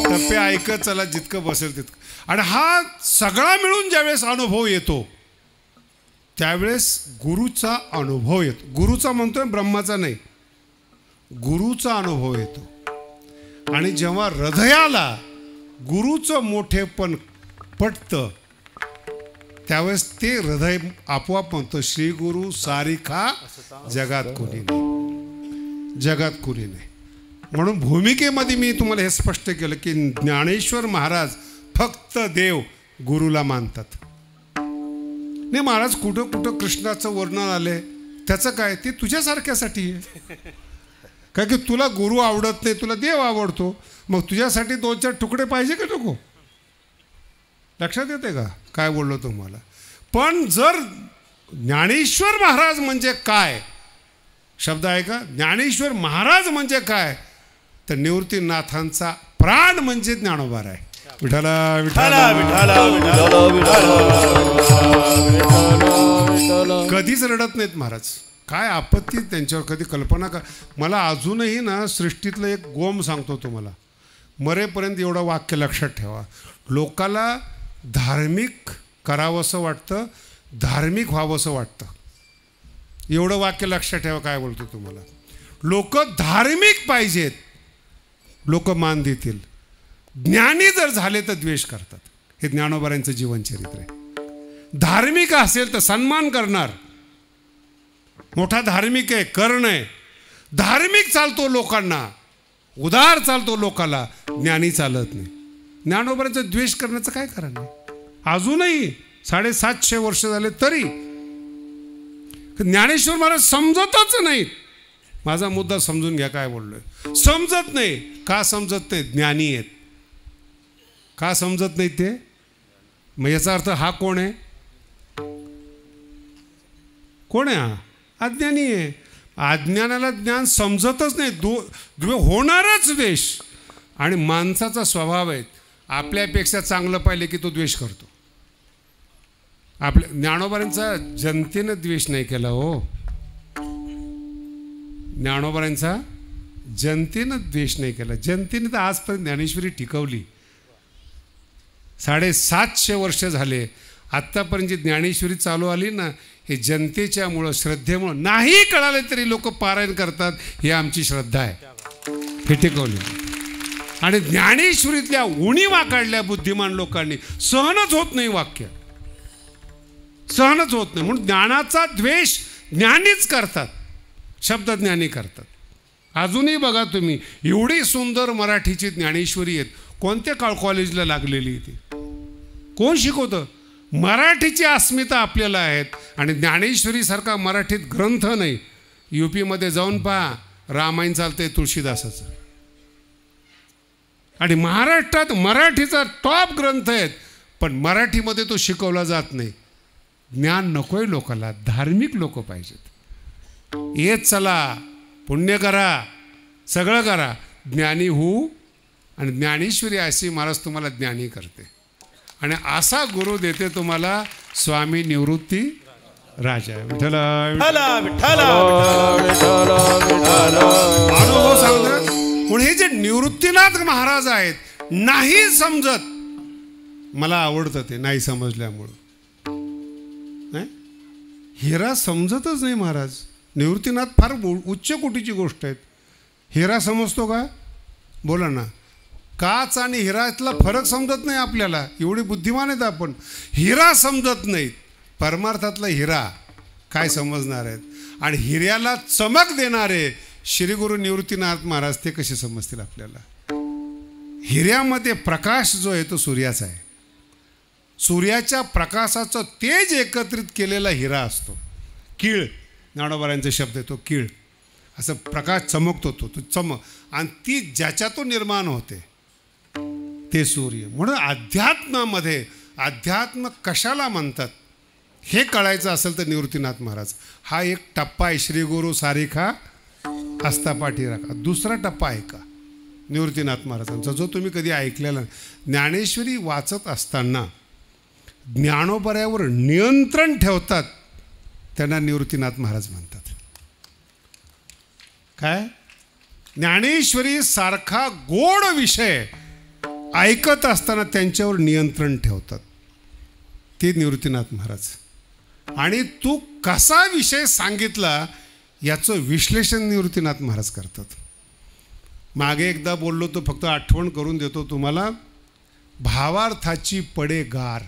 टप्पे ऐकत चला जितकं बसेल तितकं. आणि हा सगळा मिळून ज्यावेळेस अनुभव येतो त्यावेळेस गुरुचा अनुभव येतो. गुरुचा म्हणतोय, ब्रह्माचा नाही, गुरुचा अनुभव येतो. आणि जेव्हा हृदयाला गुरुचं मोठेपण पटतं त्यावेळेस ते हृदय आपोआप म्हणतं श्री गुरु सारिखा जगात कोणी नाही, जगात कोणी नाही. म्हणून भूमिकेमध्ये मी तुम्हाला हे स्पष्ट केलं की ज्ञानेश्वर महाराज फक्त देव गुरुला मानतात. नाही महाराज, कुठं कुठं कृष्णाचं वर्णन आलंय, त्याचं काय, ते तुझ्यासारख्यासाठी आहे. काय की तुला गुरु आवडत नाही, तुला देव आवडतो, मग तुझ्यासाठी 2-4 तुकडे पाहिजे का नको. लक्षात येते का काय बोललो तुम्हाला. पण जर ज्ञानेश्वर महाराज म्हणजे काय शब्द आहे का, ज्ञानेश्वर महाराज म्हणजे काय, तर निवृत्तीनाथांचा प्राण म्हणजे ज्ञानोबा आहे. विठ्ठल विठ्ठल कधीच रडत नाहीत महाराज, काय आपत्ती त्यांच्यावर कधी कल्पना का. मला अजूनही ना सृष्टीतलं एक गोम सांगतो तुम्हाला, मरेपर्यंत एवढं वाक्य लक्षात ठेवा. लोकाला धार्मिक करावंसं वाटतं, धार्मिक व्हावंसं वाटतं, एवढं वाक्य लक्षात ठेवा काय बोलतो तुम्हाला. लोक धार्मिक पाहिजेत, लोक मान देतील. ज्ञानी जर झाले तर द्वेष करतात. हे ज्ञानोबारांचं जीवनचरित्र आहे. धार्मिक असेल तर सन्मान करणार, मोठा धार्मिक आहे, कर्ण आहे, धार्मिक चालतो लोकांना, उदार चालतो लोकाला, ज्ञानी चालत नाही. ज्ञानोबारांचा द्वेष करण्याचं काय कारण आहे? अजूनही 750 वर्ष झाले तरी ज्ञानेश्वर महाराज समजतच नाही. माझा मुद्दा समजून घ्या काय बोललोय. समजत नाही. का समजत नाही? ज्ञानी आहेत. का समजत नाही ते? मग याचा अर्थ हा कोण आहे? कोण आहे हा? अज्ञानी आहे. अज्ञानाला ज्ञान समजतच नाही. होणारच द्वेष. आणि माणसाचा स्वभाव आहे आपल्यापेक्षा चांगलं पाहिलं की तो द्वेष करतो. आपल्या ज्ञानोबारांचा जनतेनं द्वेष नाही केला हो. ज्ञानोबारांचा जनतेनं द्वेष नाही केला. जनतेने तर आजपर्यंत ज्ञानेश्वरी टिकवली. 750 वर्ष झाले. आत्तापर्यंत जी ज्ञानेश्वरी चालू आली ना, हे जनतेच्यामुळं, श्रद्धेमुळं. नाही कळाले तरी लोक पारायण करतात. ही आमची श्रद्धा आहे. हे टिकवली. आणि ज्ञानेश्वरीतल्या उणीवा काढल्या बुद्धिमान लोकांनी. सहनच होत नाही वाक्य, सहनच होत नाही. म्हणून ज्ञानाचा द्वेष ज्ञानीच करतात, शब्दज्ञानी करतात. अजूनही बघा तुम्ही, एवढी सुंदर मराठीची ज्ञानेश्वरी आहेत. कोणत्या कॉलेजला लागलेली ती? कोण शिकवतं? मराठीची अस्मिता आपल्याला आहेत. आणि ज्ञानेश्वरीसारखा मराठीत ग्रंथ नाही. UP-मध्ये जाऊन पहा, रामायण चालतंय तुळशीदासाचं. आणि महाराष्ट्रात मराठीचा टॉप ग्रंथ आहेत, पण मराठीमध्ये तो शिकवला जात नाही. ज्ञान नकोय लोकाला, धार्मिक लोक पाहिजेत. येत चला, पुण्य करा, सगळं करा, ज्ञानी होऊ. आणि ज्ञानेश्वरी अशी महाराज तुम्हाला ज्ञानी करते. आणि असा गुरु देते तुम्हाला स्वामी निवृत्ती राजा. विठ्ठल अनुभव सांगतात. म्हणून हे जे निवृत्तीनाथ महाराज आहेत, नाही समजत, मला आवडतं ते नाही समजल्यामुळं. हिरा समजतच नाही महाराज. निवृत्तीनाथ फार उच्च कोटीची गोष्ट आहेत. हिरा समजतो का? बोला ना. काच आणि हिरातला फरक समजत नाही आपल्याला. एवढी बुद्धिमान आहेत आपण. हिरा समजत नाहीत. परमार्थातला हिरा काय समजणार आहेत? आणि हिऱ्याला चमक देणारे श्री गुरु निवृत्तीनाथ महाराज ते कसे समजतील आपल्याला? हिऱ्यामध्ये प्रकाश जो आहे तो सूर्याचा आहे. सूर्याच्या प्रकाशाचं तेज एकत्रित केलेला हिरा असतो. कीळ, ज्ञानोबारांचा शब्द आहे तो कीळ. असं प्रकाश चमकतो तो चमक. आणि ती ज्याच्यातून निर्माण होते ते सूर्य. म्हणून अध्यात्मामध्ये अध्यात्म कशाला म्हणतात हे कळायचं असेल तर निवृत्तीनाथ महाराज हा एक टप्पा आहे. श्री गुरु सारिखा हस्ता पाठी राखा. दुसरा टप्पा आहे का निवृत्तीनाथ महाराजांचा, जो तुम्ही कधी ऐकलेला नाही. ज्ञानेश्वरी वाचत असताना ज्ञानोबऱ्यावर नियंत्रण ठेवतात, त्यांना निवृत्तीनाथ महाराज म्हणतात. काय? ज्ञानेश्वरी सारखा गोड विषय ऐकत असताना त्यांच्यावर नियंत्रण ठेवतात, ते निवृत्तीनाथ महाराज. आणि तू कसा विषय सांगितला याचं विश्लेषण निवृत्तीनाथ महाराज करतात. मागे एकदा बोललो तो, फक्त आठवण करून देतो तुम्हाला. भावार्थाची पडे गार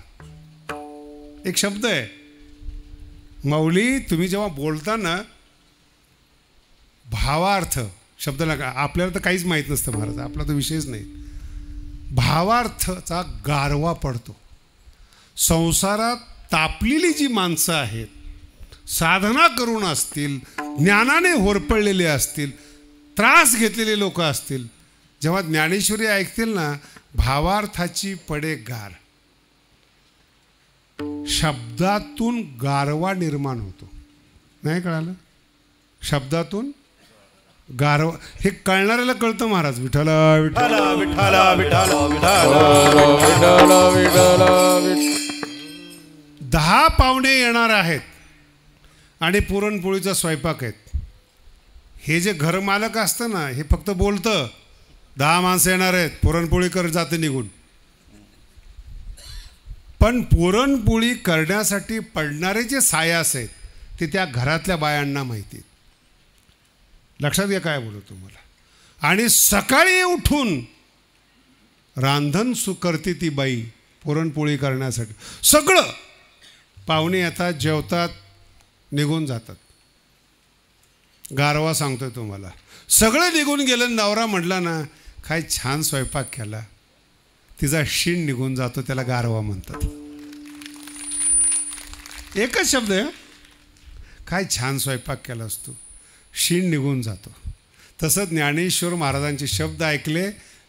एक शब्द आहे. माऊली तुम्ही जेव्हा बोलता ना, भावार्थ शब्दाला आपल्याला तर काहीच माहीत नसतं महाराज, आपला तर विषयच नाही. भावार्थाचा गारवा पडतो. संसारात तापलेली जी माणसं आहेत, साधना करून असतील, ज्ञानाने होरपळलेले असतील, त्रास घेतलेले लोक असतील, जेव्हा ज्ञानेश्वरी ऐकतील ना, भावार्थाची पडे गार. शब्दातून गारवा निर्माण होतो. नाही कळालं? शब्दातून गारवा हे कळणाऱ्याला कळतं महाराज. विठ्ठल विठ्ठल विठ्ठल विठ्ठल. 10 पाहुणे येणार आहेत आणि पुरणपोळीचा स्वयंपाक आहेत. हे जे घरमालक असतं ना, हे फक्त बोलतं 10 माणसं येणार आहेत, पुरणपोळी कर, जाते निघून. पण पुरणपोळी करण्यासाठी पडणारे जे सायास आहेत ते त्या घरातल्या बायांना माहिती. लक्षात घ्या काय बोलतो तुम्हाला. आणि सकाळी उठून रांधण करते ती बाई पुरणपोळी करण्यासाठी. सगळं पाहुणे येतात, जेवतात, निघून जातात. गारवा सांगतोय तुम्हाला. सगळं निघून गेलं. नवरा म्हटला ना काय छान स्वयंपाक केला, तिचा शीण निघून जातो, त्याला गारवा म्हणतात. एकच शब्द आहे, काय छान स्वयंपाक केला असतो, शीण निघून जातो. तसंच ज्ञानेश्वर महाराजांचे शब्द ऐकले,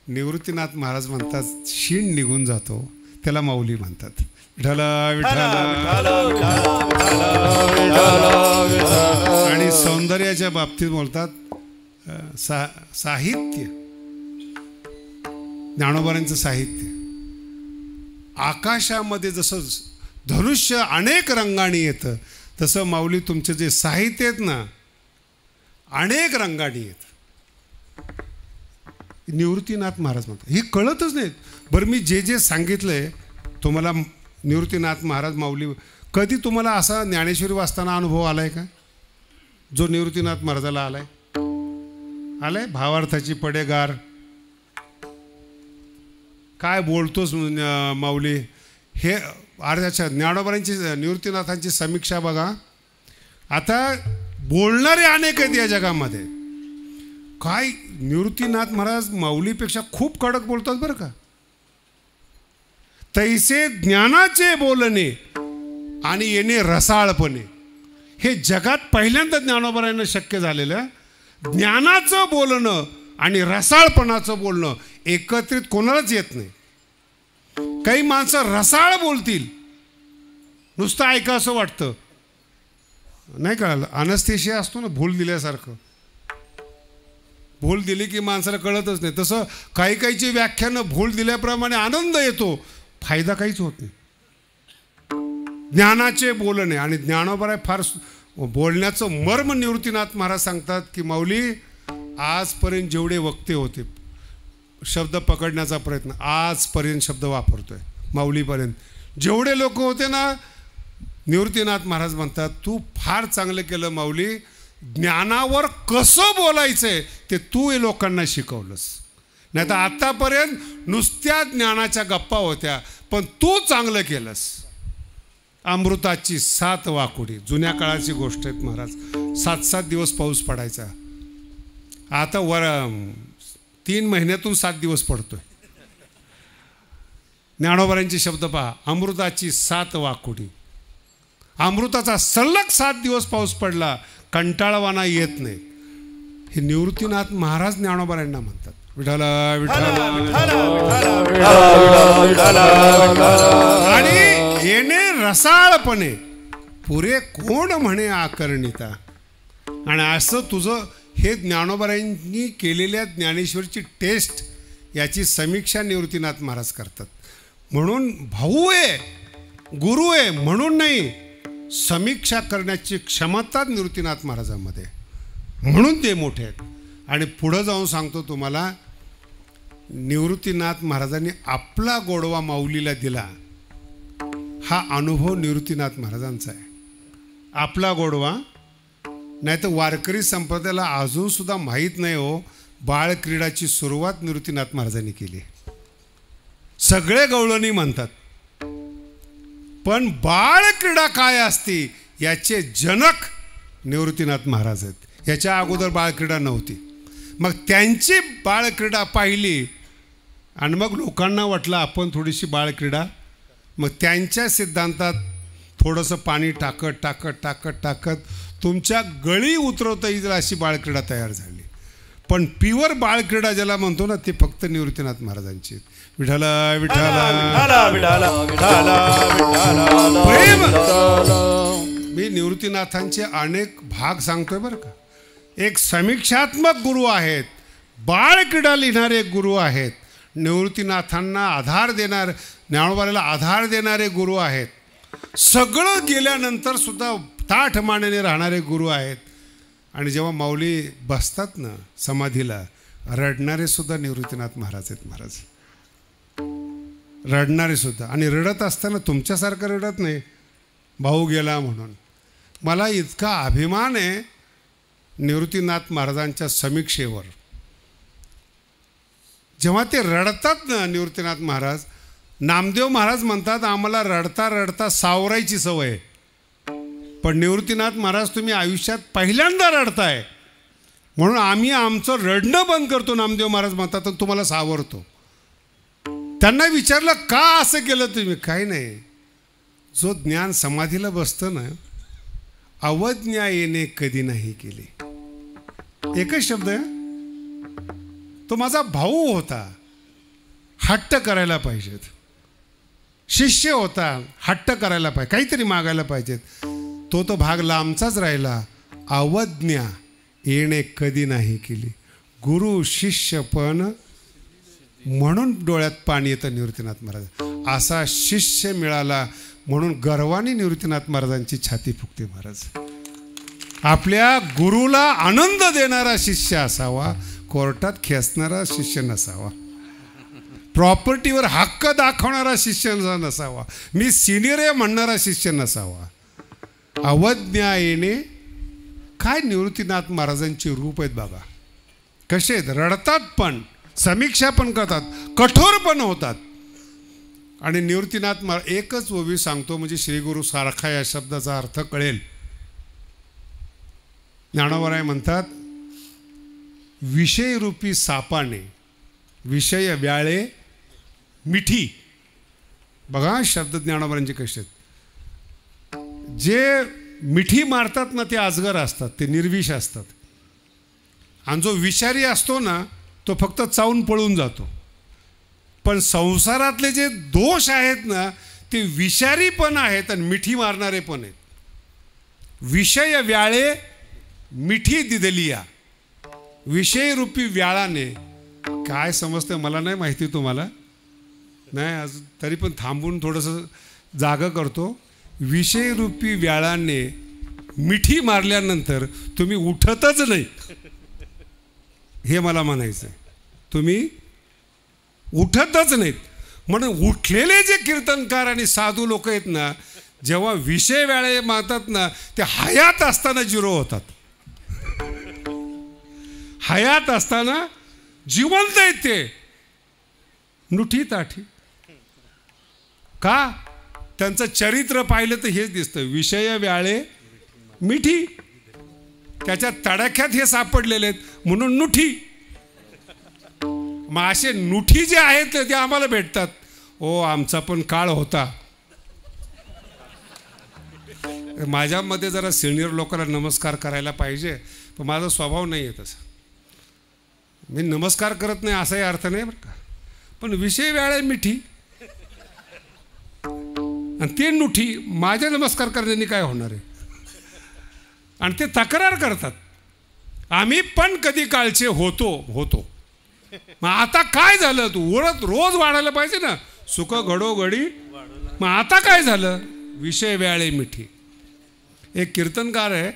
निवृत्तीनाथ महाराज म्हणतात शीण निघून जातो, त्याला माऊली म्हणतात. विठ्ठल विठ्ठल. आणि सौंदर्याच्या बाबतीत बोलतात साहित्य, ज्ञानोबांचं साहित्य. आकाशामध्ये जसं धनुष्य अनेक रंगाने येतं, तसं माऊली तुमचे जे साहित्य आहेत ना अनेक रंगाने येतं. निवृत्तीनाथ महाराज म्हणतात. हे कळतच नाहीत. बरं मी जे जे सांगितलंय तुम्हाला, निवृत्तीनाथ महाराज माऊली, कधी तुम्हाला असा ज्ञानेश्वरी वाचताना अनुभव आलाय का जो निवृत्तीनाथ महाराजाला आलाय? भावार्थाची पडेगार, काय बोलतोस माऊली, हे अर्ध्याच्या ज्ञानोबांची निवृत्तीनाथांची समीक्षा बघा. आता बोलणारे अनेक आहेत या जगामध्ये. काय निवृत्तीनाथ महाराज माऊलीपेक्षा खूप कडक बोलतात बरं का. तैसे ज्ञानाचे बोलणे आणि येणे रसाळपणे, हे जगात पहिल्यांदा ज्ञानोबांना शक्य झालेलं. ज्ञानाचं बोलणं आणि रसाळपणाचं बोलणं एकत्रित कोणालाच येत नाही. काही माणसं रसाळ बोलतील, नुसतं ऐका असं वाटतं, नाही का, अनस्थेशिया असतो ना भूल दिल्यासारखं. भूल दिली की माणसाला कळतच नाही. तसं काही काहीची व्याख्यानं भूल दिल्याप्रमाणे आनंद येतो, फायदा काहीच होत नाही. ज्ञानाचे बोलणे आणि ज्ञानोबा फार बोलण्याचं मर्म निवृत्तीनाथ महाराज सांगतात की माऊली आजपर्यंत जेवढे वक्ते होते, शब्द पकडण्याचा प्रयत्न, आजपर्यंत शब्द वापरतोय माऊलीपर्यंत जेवढे लोक होते ना, निवृत्तीनाथ महाराज म्हणतात तू फार चांगलं केलं माऊली. ज्ञानावर कसं बोलायचंय ते तू हे लोकांना शिकवलंस. नाही तर आतापर्यंत नुसत्या ज्ञानाच्या गप्पा होत्या, पण तू चांगलं केलंस. अमृताची 7 वाकुडी, जुन्या काळाची गोष्ट आहे महाराज. 7-7 दिवस पाऊस पडायचा. आता 3 महिन्यातून 7 दिवस पडतोय. ज्ञानोबांचे शब्द पहा, अमृताची 7 वाकुडी. अमृताचा सलग 7 दिवस पाऊस पडला, कंटाळवाना येत नाही. हे निवृत्तीनाथ महाराज ज्ञानोबांना म्हणतात. विठ्ठल विठ्ठल. आणि येणे रसाळपणे पुरे कोण म्हणे आकर्णिता. आणि असं तुझं हे ज्ञानोबांनी केलेल्या ज्ञानेश्वरीची टेस्ट, याची समीक्षा निवृत्तीनाथ महाराज करतात. म्हणून भाऊ आहे, गुरु आहे म्हणून नाही, समीक्षा करण्याची क्षमता निवृत्तीनाथ महाराजांमध्ये, म्हणून ते मोठे आहेत. आणि पुढं जाऊन सांगतो तुम्हाला, निवृत्तीनाथ महाराजांनी आपला गोडवा माऊलीला दिला, हा अनुभव निवृत्तीनाथ महाराजांचा आहे. आपला गोडवा. नाही तर वारकरी संप्रदायाला अजून सुद्धा माहीत नाही हो, बाळक्रीडाची सुरुवात निवृत्तीनाथ महाराजांनी केली. सगळे गवळणी म्हणतात, पण बाळक्रीडा काय असते याचे जनक निवृत्तीनाथ महाराज आहेत. याच्या अगोदर बाळक्रीडा नव्हती. मग त्यांची बाळक्रीडा पाहिली आणि मग लोकांना वाटलं आपण थोडीशी बाळक्रीडा. मग त्यांच्या सिद्धांतात थोडंसं पाणी टाकत टाकत टाकत टाकत तुमच्या गळी उतरवता येईल अशी बाळक्रीडा तयार झाली. पण प्युअर बाळक्रीडा ज्याला म्हणतो ना, ते फक्त निवृत्तीनाथ महाराजांची. विठ्ठल प्रेम. मी निवृत्तीनाथांचे अनेक भाग सांगतोय बरं का. एक समीक्षात्मक गुरु आहेत, बाळक्रीडा लिहिणारे गुरु आहेत, निवृत्तीनाथांना आधार देणार, ज्ञानोबाला आधार देणारे गुरु आहेत, सगळं गेल्यानंतर सुद्धा ताठ मानेने राहणारे गुरु आहेत. आणि जेव्हा माऊली बसतात ना समाधीला, रडणारे सुद्धा निवृत्तीनाथ महाराज आहेत. महाराज रडणारे सुद्धा. आणि रडत असताना तुमच्यासारखं रडत नाही, भाऊ गेला म्हणून. मला इतका अभिमान आहे निवृत्तीनाथ महाराजांच्या समीक्षेवर. जेव्हा ते रडतात ना निवृत्तीनाथ महाराज, नामदेव महाराज म्हणतात आम्हाला रडता रडता सावरायची सवय आहे, पण निवृत्तीनाथ महाराज तुम्ही आयुष्यात पहिल्यांदा रडताय म्हणून आम्ही आमचं रडणं बंद करतो. नामदेव महाराज म्हणतात तुम्हाला सावरतो. त्यांना विचारलं का असं केलं तुम्ही? काही नाही, जो ज्ञान समाधीला बसतं ना, अवज्ञा येणे कधी नाही केले. एकच शब्द आहे. तो माझा भाऊ होता, हट्ट करायला पाहिजेत. शिष्य होता, हट्ट करायला पाहिजे, काहीतरी मागायला पाहिजेत. तो भाग लांबचाच राहिला. अवज्ञा येणे कधी नाही केली. गुरु शिष्य पण म्हणून डोळ्यात पाणी येतं निवृत्तीनाथ महाराज. असा शिष्य मिळाला म्हणून गर्वाने निवृत्तीनाथ महाराजांची छाती फुगते. महाराज आपल्या गुरुला आनंद देणारा शिष्य असावा, कोर्टात खेचणारा शिष्य नसावा, प्रॉपर्टीवर हक्क दाखवणारा शिष्य नसावा, मी सिनियर आहे म्हणणारा शिष्य नसावा. अवज्ञा येणे काय निवृत्तीनाथ महाराजांची रूप आहेत बघा. कसे आहेत, रडतात पण, समीक्षा पण करतात, कठोर पण होतात. आणि निवृत्तीनाथ महाराज एकच ओवी सांगतो म्हणजे श्रीगुरु सारखा या शब्दाचा अर्थ कळेल. ज्ञानोबराय म्हणतात विषयरूपी सापाने विषय व्याळे मिठी. बघा शब्द ज्ञानोबरांचे कसे आहेत. जे मिठी मारतात ना ते अजगर असतात, ते निर्विष असतात. आणि जो विषारी असतो ना तो फक्त चावून पळून जातो. पण संसारातले जे दोष आहेत ना ते विषारी पण आहेत आणि मिठी मारणारे पण आहेत. विषय व्याळे मिठी दिदलिया. विषयरूपी व्याळाने काय समजतं मला नाही माहिती, तुम्हाला नाही अजून, तरी पण थांबून थोडंसं जागं करतो. विषयरूपी व्याळाने मिठी मारल्यानंतर तुम्ही उठतच नाही, हे मला म्हणायचं आहे. तुम्ही उठतच नाहीत. म्हणून उठलेले जे कीर्तनकार आणि साधू लोक आहेत ना, जेव्हा विषय व्याळे मारतात ना ते हयात असताना जिरो होतात. हयात असताना जिवंत आहेत ते, नुठी ताठी. का? त्यांचं चरित्र पाहिलं तर हेच दिसतं. विषय व्याळे मिठी, त्याच्या तडाख्यात हे सापडलेले आहेत म्हणून नुठी. मग असे नुठी जे आहेत ते आम्हाला भेटतात. ओ आमचा पण काळ होता. माझ्यामध्ये जरा सिनियर लोकांना नमस्कार करायला पाहिजे, पण माझा स्वभाव नाही आहे तसा. मी नमस्कार करत नाही असाही अर्थ नाही बरं का. पण विषय व्याळे मिठी आणि ते नुठी, माझ्या नमस्कार करण्याने काय होणार आहे? आणि ते तक्रार करतात आम्ही पण कधी काळचे होतो. मग आता काय झालं? तू ओळख रोज वाढायला पाहिजे ना, सुख घडोघडी. मग आता काय झालं? विषय व्याळे मिठी. एक कीर्तनकार आहे,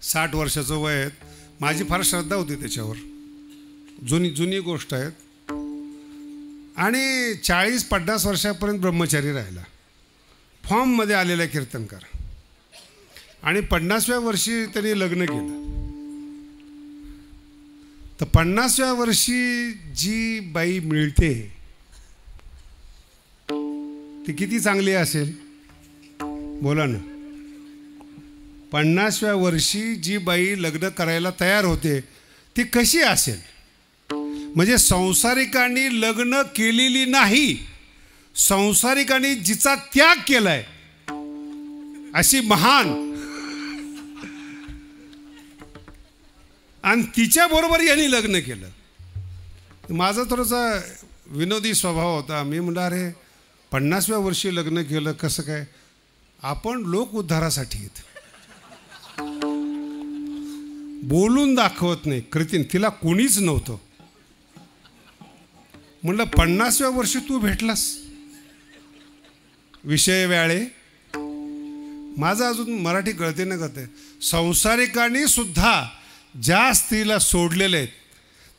60 वर्षाचं वय आहे. माझी फार श्रद्धा होती त्याच्यावर, जुनी गोष्ट आहे. आणि 40-50 वर्षापर्यंत ब्रह्मचारी राहिला, फॉर्ममध्ये आलेला कीर्तनकार. आणि 50व्या वर्षी त्यांनी लग्न केलं. तर 50व्या वर्षी जी बाई मिळते ती किती चांगली असेल बोला ना. 50व्या वर्षी जी बाई लग्न करायला तयार होते ती कशी असेल? म्हणजे संसारिकांनी लग्न केलेली नाही, संसारिकांनी जिचा त्याग केलाय अशी महान. आणि तिच्याबरोबर यांनी लग्न केलं. माझा थोडासा विनोदी स्वभाव होता. मी म्हणलं अरे 50व्या वर्षी लग्न केलं कसं काय? आपण लोक उद्धारासाठी आहेत, बोलून दाखवत नाही. कृतीन तिला कोणीच नव्हतं. म्हणलं 50व्या वर्षी तू भेटलास. विषय व्याळे. माझं अजून मराठी कळते ना कळते. संसारिकांनी सुद्धा ज्या स्त्रीला सोडलेले आहेत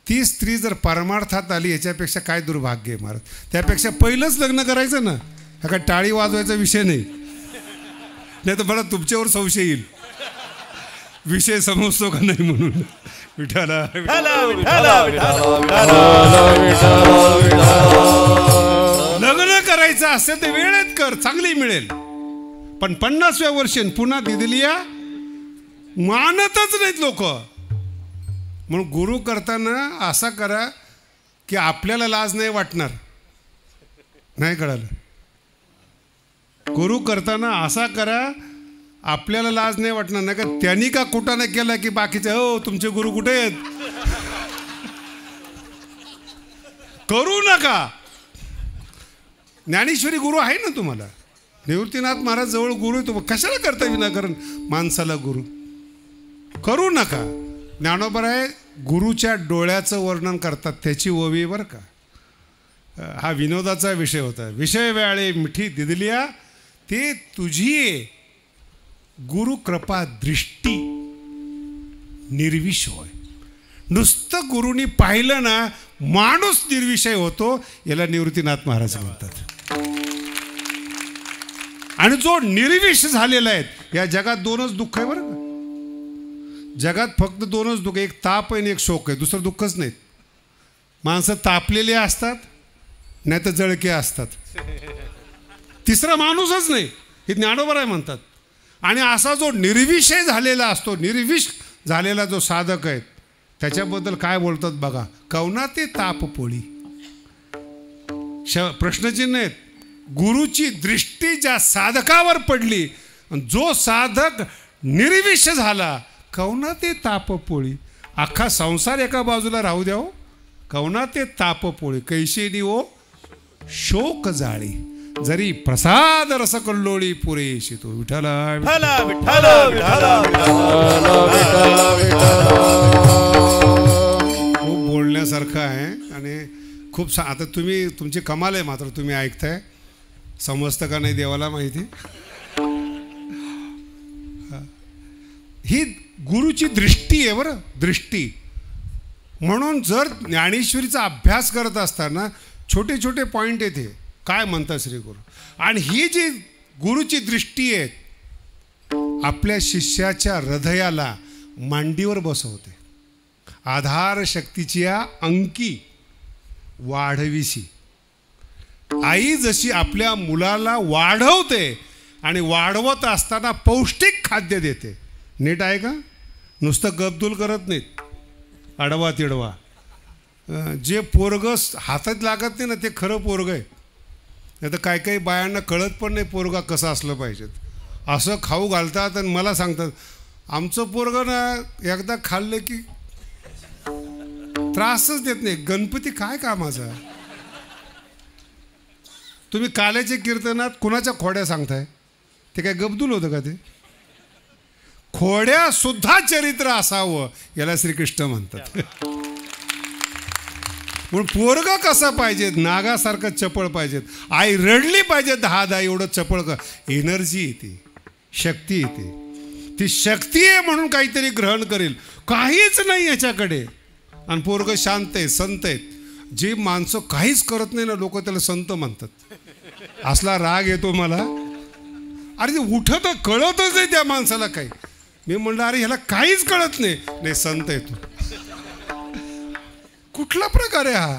ती स्त्री जर परमार्थात आली याच्यापेक्षा काय दुर्भाग्य आहे महाराज. त्यापेक्षा पहिलंच लग्न करायचं ना. हा काय टाळी वाजवायचा विषय नाही. नाही तर मला तुमच्यावर संशय येईल, विषय समजतो का नाही म्हणून. विठाला लग्न करायचं असेल तर वेळेत कर, चांगली मिळेल. पण 50व्या वर्षी पुन्हा दिदलिया मानतच नाहीत लोक. म्हणून गुरु करताना असा करा की आपल्याला लाज नाही वाटणार. नाही कळालं? गुरु करताना असा करा आपल्याला लाज नाही वाटणार. नाही का त्यांनी का कुठं नाही केला की बाकीचे हो तुमचे गुरु कुठे आहेत करू नका. ज्ञानेश्वरी गुरु आहे ना तुम्हाला, निवृत्तीनाथ महाराज जवळ गुरु आहे. तुम्हाला कशाला करता विनाकारण माणसाला गुरु करू नका. ज्ञानोबराय गुरुच्या डोळ्याचं वर्णन करतात, त्याची ओवी बरं का. हा विनोदाचा विषय होता. विषय वेळे मिठी दिदलिया ते तुझी गुरु कृपा दृष्टी निर्विषय. नुसतं गुरुनी पाहिलं ना माणूस निर्विषय होतो. याला निवृत्तीनाथ महाराज म्हणतात. आणि जो निर्विष झालेला आहे, या जगात दोनच दुःख आहे बरं का. जगात फक्त दोनच दुःख, एक ताप आहे आणि एक शोक आहे, दुसरं दुःखच नाहीत. माणसं तापलेले असतात नाही तर जळके असतात, तिसरा माणूसच नाही. हे ज्ञानोबराय म्हणतात. आणि असा जो निर्विषय झालेला असतो, निर्विष झालेला जो साधक आहे, त्याच्याबद्दल काय बोलतात बघा. कवना ते ताप पोळी. प्रश्नचिन्ह आहेत. गुरुची दृष्टी ज्या साधकावर पडली, जो साधक निर्विष झाला, कवना ते ताप पोळी. अख्खा संसार एका बाजूला राहू द्या हो, कवना ते ताप पोळी. कैशेनी ओ शोक जाळी, जरी प्रसाद रस कल्लोळी पुरेशी. तो विठाला खूप बोलण्यासारखं आहे. आणि खूप आता तुम्ही तुमची कमाल आहे, मात्र तुम्ही ऐकताय. समजतं का नाही देवाला माहिती. ही गुरुची दृष्टी आहे बरं, दृष्टी. म्हणून जर ज्ञानेश्वरीचा अभ्यास करत असताना छोटे छोटे पॉईंट येते, काय म्हणतात श्री गुरु. आणि ही जी गुरुची दृष्टी आहे आपल्या शिष्याच्या हृदयाला मांडीवर बसवते. आधार शक्तीची अंकी वाढविशी. आई जशी आपल्या मुलाला वाढवते आणि वाढवत असताना पौष्टिक खाद्य देते. नीट आहे का? नुसतं गपदूल करत नाहीत, अडवा तिडवा. जे पोरग हातात लागत नाही ना ते खरं पोरग आहे. नाही तर काही काही बायांना कळत पण नाही पोरगा कसं असलं पाहिजेत. असं खाऊ घालतात आणि मला सांगतात आमचं पोरगं ना एकदा खाल्लं की त्रासच देत नाही. गणपती काय कामाचा. तुम्ही काल्याच्या कीर्तनात कुणाच्या खोड्या सांगताय? ते काय गबदूल होतं का? ते खोड्या सुद्धा चरित्र असावं याला श्रीकृष्ण म्हणतात. म्हणून पोरगा कसा पाहिजे, नागासारखं चपळ पाहिजेत. आई रडली पाहिजे 10 एवढं चपळ का. एनर्जी येते, शक्ती येते. ती शक्ती आहे म्हणून काहीतरी ग्रहण करेल. काहीच नाही याच्याकडे. आणि पोरगं शांत आहे, संत आहेत. जे माणसं काहीच करत नाही ना लोक त्याला संत म्हणतात. असला राग येतो मला. अरे ते उठत कळतच नाही त्या माणसाला काही. मी म्हणलं अरे ह्याला काहीच कळत नाही. नाही संत येतो. कुठला प्रकार आहे हा?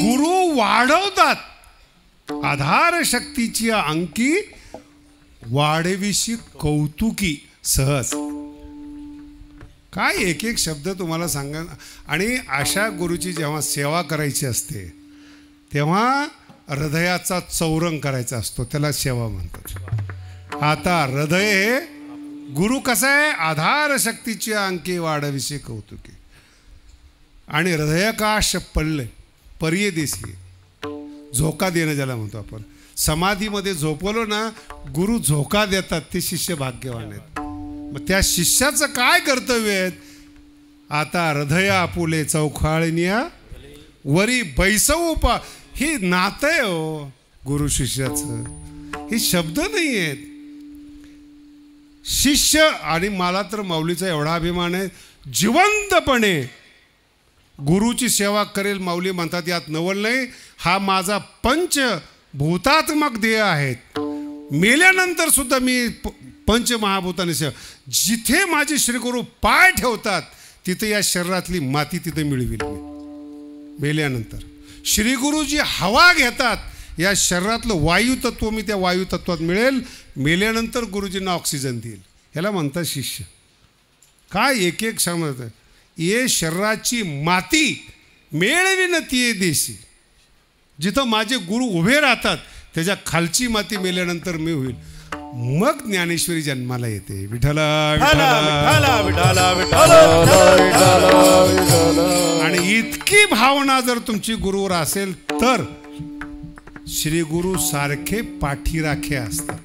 गुरु वाढवतात. आधार शक्तीची अंकी वाढविशी कौतुकी सहज. काय एक एक शब्द तुम्हाला सांगा. आणि अशा गुरुची जेव्हा सेवा करायची असते तेव्हा हृदयाचा चौरंग करायचा असतो, त्याला सेवा म्हणतात. आता हृदय हे गुरु कसा आहे? आधार शक्तीची अंकी वाढविशी कौतुकी. आणि हृदयकाश पडले पर्यदेशी, झोका देणं ज्याला म्हणतो आपण. समाधीमध्ये झोपवलं ना गुरु झोका देतात, ते शिष्य भाग्यवान आहेत. मग त्या शिष्याचं काय कर्तव्य आहे? आता हृदय आपुले चौखाळनिया वरी बैसवू पा. हे नातं आहे हो गुरु शिष्याचं. हे शब्द नाही आहेत. शिष्य. आणि मला तर माऊलीचा एवढा अभिमान आहे, जिवंतपणे गुरुची सेवा करेल. माऊली म्हणतात यात नवल नाही. हा माझा पंचभूतात्मक देह आहेत. मेल्यानंतर सुद्धा मी पंचमहाभूताने सेवा. जिथे माझे श्रीगुरु पाय ठेवतात तिथे या शरीरातली माती तिथे मिळविल मी. मेल्यानंतर श्रीगुरु जी हवा घेतात या शरीरातलं वायुतत्व मी त्या वायुतत्वात मिळेल. मेल्यानंतर गुरुजींना ऑक्सिजन देईल. ह्याला म्हणतात शिष्य. काय एक एक समजतं. ये शरीराची माती मेळविन ती देशी. जिथं माझे गुरु उभे राहतात त्याच्या खालची माती मेल्यानंतर मी होईल. मग ज्ञानेश्वरी जन्माला येते. विठ्ठला आणि इतकी भावना जर तुमची गुरुवर असेल तर श्रीगुरु सारखे पाठीराखे असतात.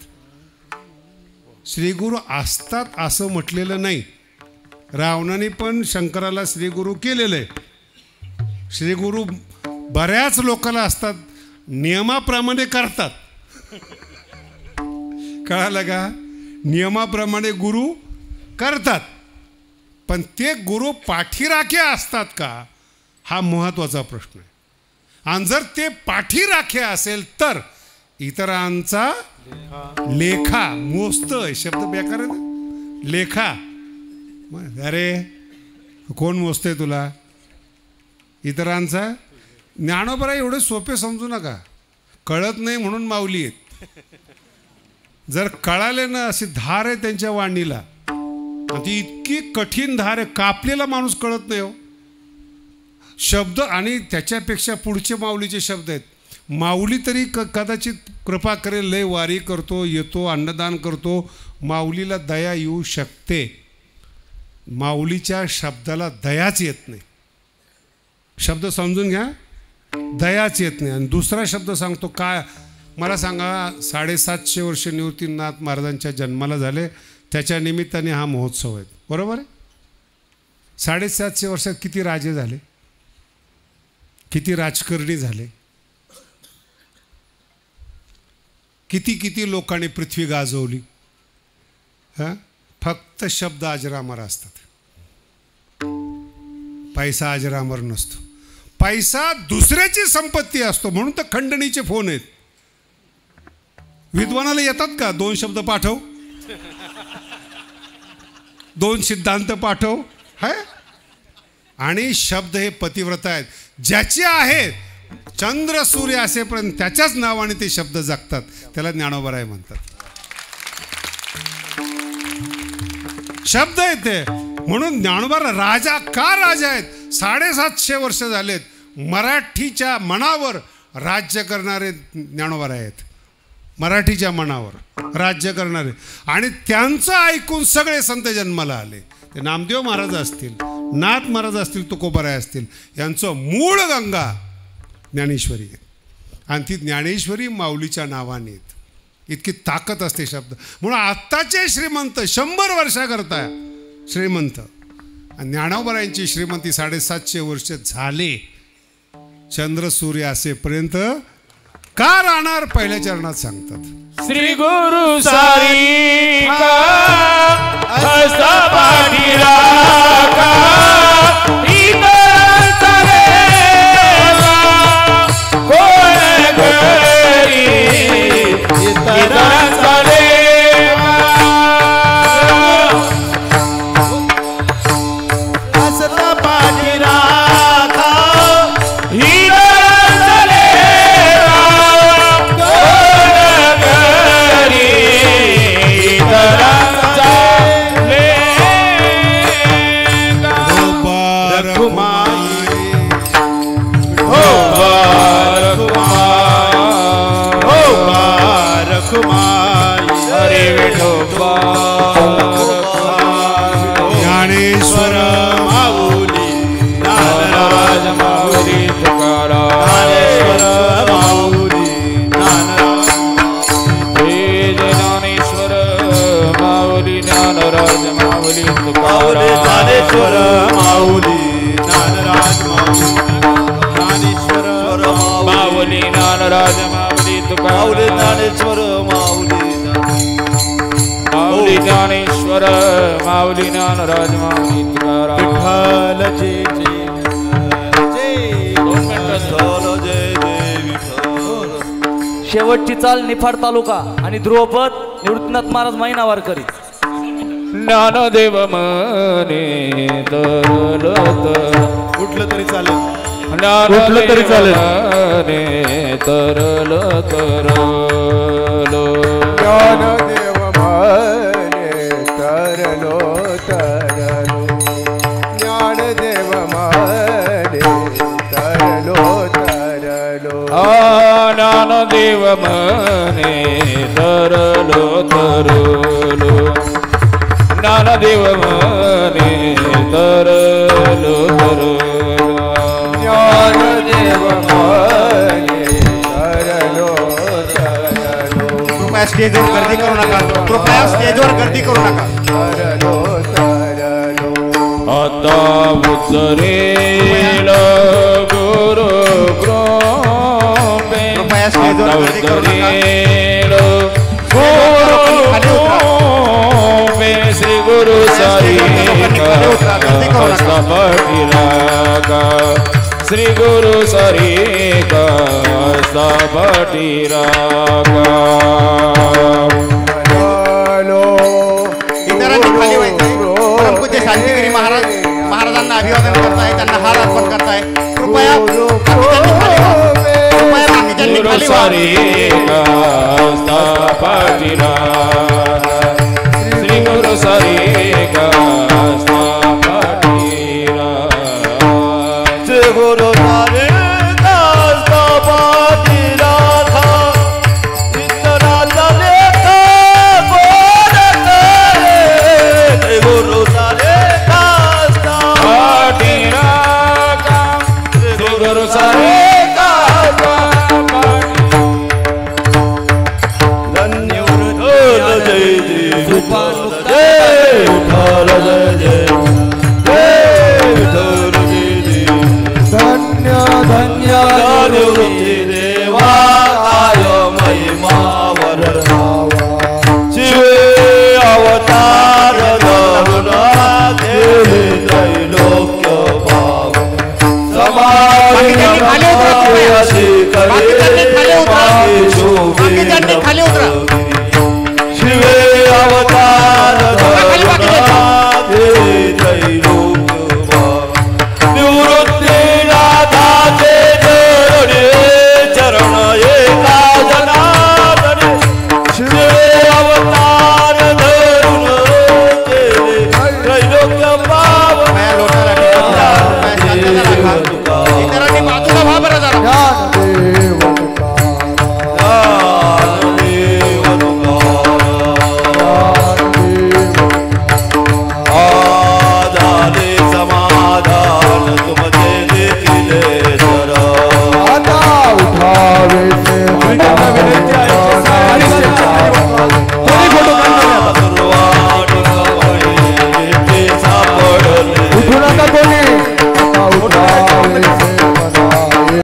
श्रीगुरु असतात असं म्हटलेलं नाही. रावणाने पण शंकराला श्रीगुरु केलेलं आहे. श्रीगुरु बऱ्याच लोकांना असतात, नियमाप्रमाणे करतात. कळालं का? नियमाप्रमाणे गुरु करतात, पण ते गुरु पाठीराखे असतात का हा महत्त्वाचा प्रश्न आहे. आणि जर ते पाठीराखे असेल तर इतरांचा लेखा मोजतं. शब्द बेकार आहे ना, लेखा. अरे कोण मोजतंय तुला? इतरांचा. ज्ञानोबा एवढे सोपे समजू नका. कळत नाही म्हणून माऊली आहेत. जर कळाले ना, अशी धार आहे त्यांच्या वाणीला, ती इतकी कठीण धार आहे, कापलेला माणूस कळत नाही हो शब्द. आणि त्याच्यापेक्षा पुढचे माऊलीचे शब्द आहेत. माऊली तरी कदाचित कृपा करेल, लय वारी करतो, येतो, अन्नदान करतो, माऊलीला दया येऊ शकते. माऊलीच्या शब्दाला दयाच येत नाही. शब्द समजून घ्या, दयाच येत नाही. आणि दुसरा शब्द सांगतो काय, मला सांगा. 750 वर्ष निवृत्तीनाथ महाराजांच्या जन्माला झाले, त्याच्या निमित्ताने हा महोत्सव आहे, बरोबर आहे. 750 वर्षात किती राजे झाले, किती राजकारणी झाले, किती किती लोकांनी पृथ्वी गाजवली. हां, फक्त शब्द अजरामर असतात. पैसा अजरामर नसतो. पैसा दुसऱ्याची संपत्ती असतो. म्हणून तर खंडणीचे फोन आहेत. विद्वानाला येतात का 2 शब्द पाठव, 2 सिद्धांत पाठव, है. आणि शब्द हे पतिव्रता आहेत. ज्याचे आहे चंद्र सूर्य असेपर्यंत त्याच्याच नावाने ते शब्द जगतात. त्याला ज्ञानोबराय म्हणतात. शब्द आहेत ते. म्हणून ज्ञानोबा राजा का राजा आहेत. 750 वर्ष झालेत मराठीच्या मनावर राज्य करणारे ज्ञानोबराय आहेत. मराठीच्या मनावर राज्य करणारे. आणि त्यांचं ऐकून सगळे संत जन्माला आले. ते नामदेव महाराज असतील, नाथ महाराज असतील, तुकोबाराय असतील, यांचं मूळ गंगा ज्ञानेश्वरी आहे. आणि ती ज्ञानेश्वरी माऊलीच्या नावाने आहेत. इतकी ताकद असते शब्द. म्हणून आत्ताचे श्रीमंत 100 वर्षाकरता श्रीमंत. आणि ज्ञानोबरायांची श्रीमंती 750 वर्ष झाले. चंद्र सूर्य असेपर्यंत का राहणार पहिल्या चरणात सांगतात. श्री गुरु सारी हस्ता पाठी राखा, इतरांचा लेखा कोण करी, इतरांचा लेखा हस्ता पाठी राखा, इतरांचा लेखा कोण करी, इतरांचा ज्ञानेश्वर माऊली ज्ञानराज माऊली तुकाराम, ज्ञानेश्वर माऊली ज्ञानेश्वर माऊली ज्ञानराज माऊली तुकाराम, ज्ञानेश्वर माऊली ज्ञानराज माऊली, ज्ञानेश्वर माऊली ज्ञानराज माऊली तुकाराम, ज्ञानेश्वर माऊली माऊली ज्ञानेश्वर माऊली ज्ञानराज माऊली तुकाराम. विठ्ठल जय जय शेवटची चाल निफाड तालुका आणि ध्रुवपद निवृत्तीनाथ महाराज महिनावार करी. ज्ञानदेव मने तरलो उठलं तरी चालेल. उठलं तरी चालेल. मने तरलो तरलो ज्ञानदेव मने तरलो तरलो ज्ञानदेव मने तरलो तरलो ज्ञानदेव मने तरलो तरलो ज्ञानदेव मने तरलो तरलो ज्ञानदेव मने तरलो तरलो. कृपया स्टेजवर गर्दी करू नका. कृपया स्टेजवर गर्दी करू नका. तरलो तरलो आता उतरेल गुरु कृपे. कृपया स्टेजवर गर्दी करू नका. श्री गुरु साई का श्री गुरु सारी का इतरांनी खाली व्हायचंय. परमपूज्य शांतिगिरी महाराजांना अभिवादन करताय. त्यांना हार अर्पण करताय. कृपया बाकीच्यांनी खाली व्हा. श्री गुरु सारी का गुरु सारे गुरु सारे गुरु सारे बाकीच्यांनी खाली उतरा.